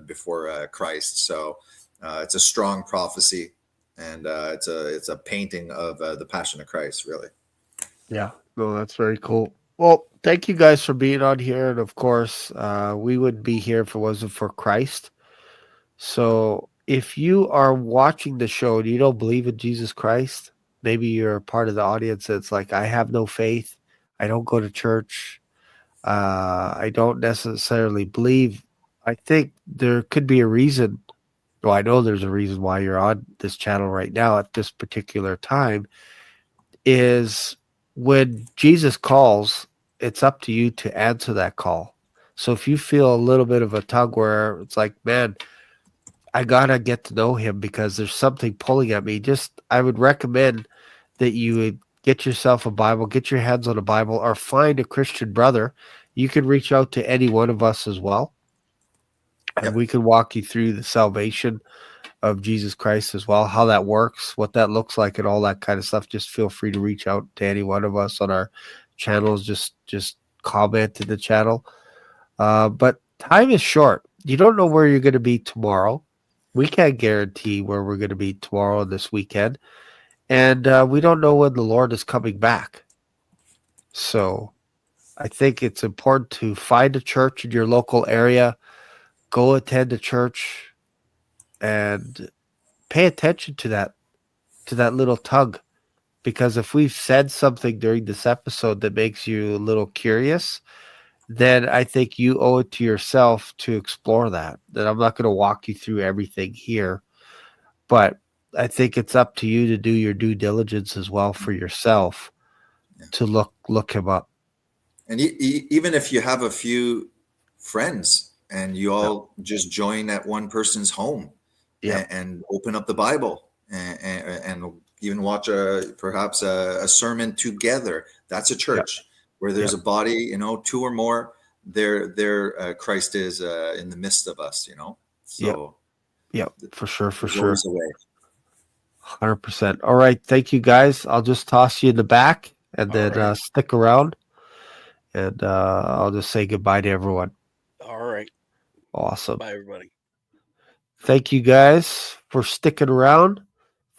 before Christ. So it's a strong prophecy, and it's a painting of the Passion of Christ, really. Yeah. No, that's very cool. Well, thank you guys for being on here. And of course, we wouldn't be here if it wasn't for Christ. So if you are watching the show and you don't believe in Jesus Christ, maybe you're part of the audience that's like, I have no faith. I don't go to church. I don't necessarily believe. I think there could be a reason. Well, I know there's a reason why you're on this channel right now at this particular time, is when Jesus calls, it's up to you to answer that call. So if you feel a little bit of a tug where it's like, man, I gotta get to know him because there's something pulling at me, I would recommend that you would get yourself a Bible, get your hands on a Bible, or find a Christian brother. You can reach out to any one of us as well. And we can walk you through the salvation of Jesus Christ as well, how that works, what that looks like, and all that kind of stuff. Just feel free to reach out to any one of us on our channels. Just comment in the channel. But time is short. You don't know where you're going to be tomorrow. We can't guarantee where we're going to be tomorrow and this weekend. And we don't know when the Lord is coming back. So I think it's important to find a church in your local area, go attend a church, and pay attention to that little tug. Because if we've said something during this episode that makes you a little curious, then I think you owe it to yourself to explore that. That I'm not going to walk you through everything here, but I think it's up to you to do your due diligence as well for yourself to look him up. And even if you have a few friends and you all just join at one person's home and open up the Bible and even watch perhaps a sermon together, that's a church where there's a body, 2 or more, there Christ is in the midst of us, So for sure. there's always a way. 100%. All right. Thank you guys. I'll just toss you in the back and then stick around, and I'll just say goodbye to everyone. All right. Awesome. Bye, everybody. Thank you guys for sticking around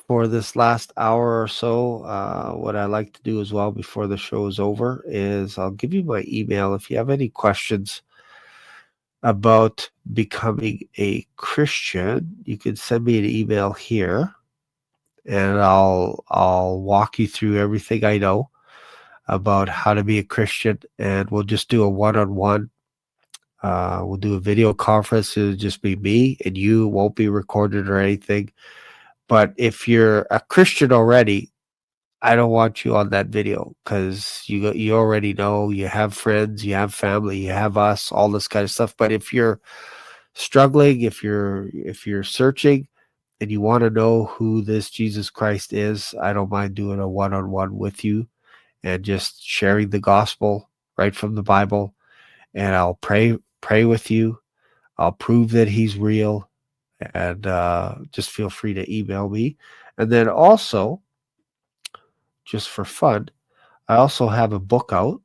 for this last hour or so. What I like to do as well before the show is over is I'll give you my email. If you have any questions about becoming a Christian, you can send me an email here, and I'll walk you through everything I know about how to be a Christian, and we'll just do a one-on-one. We'll do a video conference. It'll just be me and you. It won't be recorded or anything. But if you're a Christian already, I don't want you on that video because you already know, you have friends, you have family, you have us, all this kind of stuff. But if you're struggling, if you're searching, and you want to know who this Jesus Christ is, I don't mind doing a one-on-one with you and just sharing the gospel right from the Bible. And I'll pray with you. I'll prove that he's real. And just feel free to email me. And then also, just for fun, I also have a book out.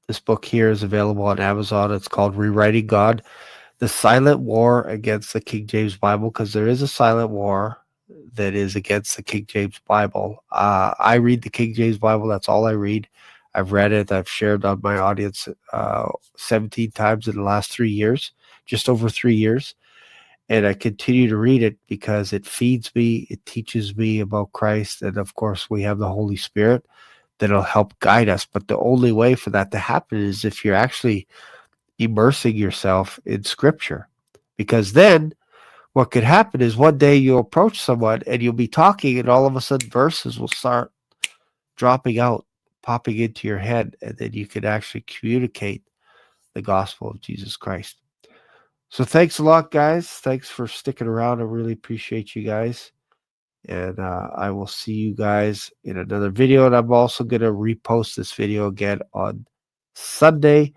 This book here is available on Amazon. It's called Rewriting God, The Silent War Against the King James Bible, because there is a silent war that is against the King James Bible. I read the King James Bible. That's all I read. I've read it. I've shared on my audience 17 times in the last 3 years, just over 3 years. And I continue to read it because it feeds me. It teaches me about Christ. And of course, we have the Holy Spirit that'll help guide us. But the only way for that to happen is if you're actually immersing yourself in Scripture. Because then what could happen is one day you'll approach someone and you'll be talking, and all of a sudden verses will start dropping out, popping into your head, and then you can actually communicate the gospel of Jesus Christ. So thanks a lot, guys. Thanks for sticking around. I really appreciate you guys. And I will see you guys in another video. And I'm also going to repost this video again on Sunday.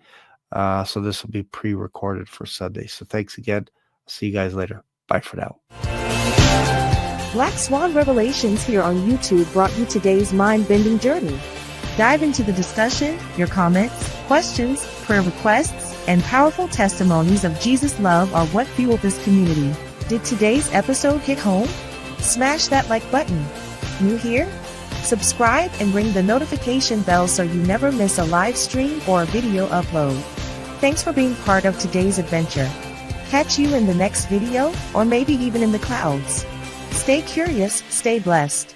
So this will be pre-recorded for Sunday. So thanks again. See you guys later. Bye for now. Black Swan Revelations here on YouTube brought you today's mind-bending journey. Dive into the discussion, your comments, questions, prayer requests, and powerful testimonies of Jesus' love are what fuel this community. Did today's episode hit home? Smash that like button. New here? Subscribe and ring the notification bell so you never miss a live stream or a video upload. Thanks for being part of today's adventure. Catch you in the next video, or maybe even in the clouds. Stay curious, stay blessed.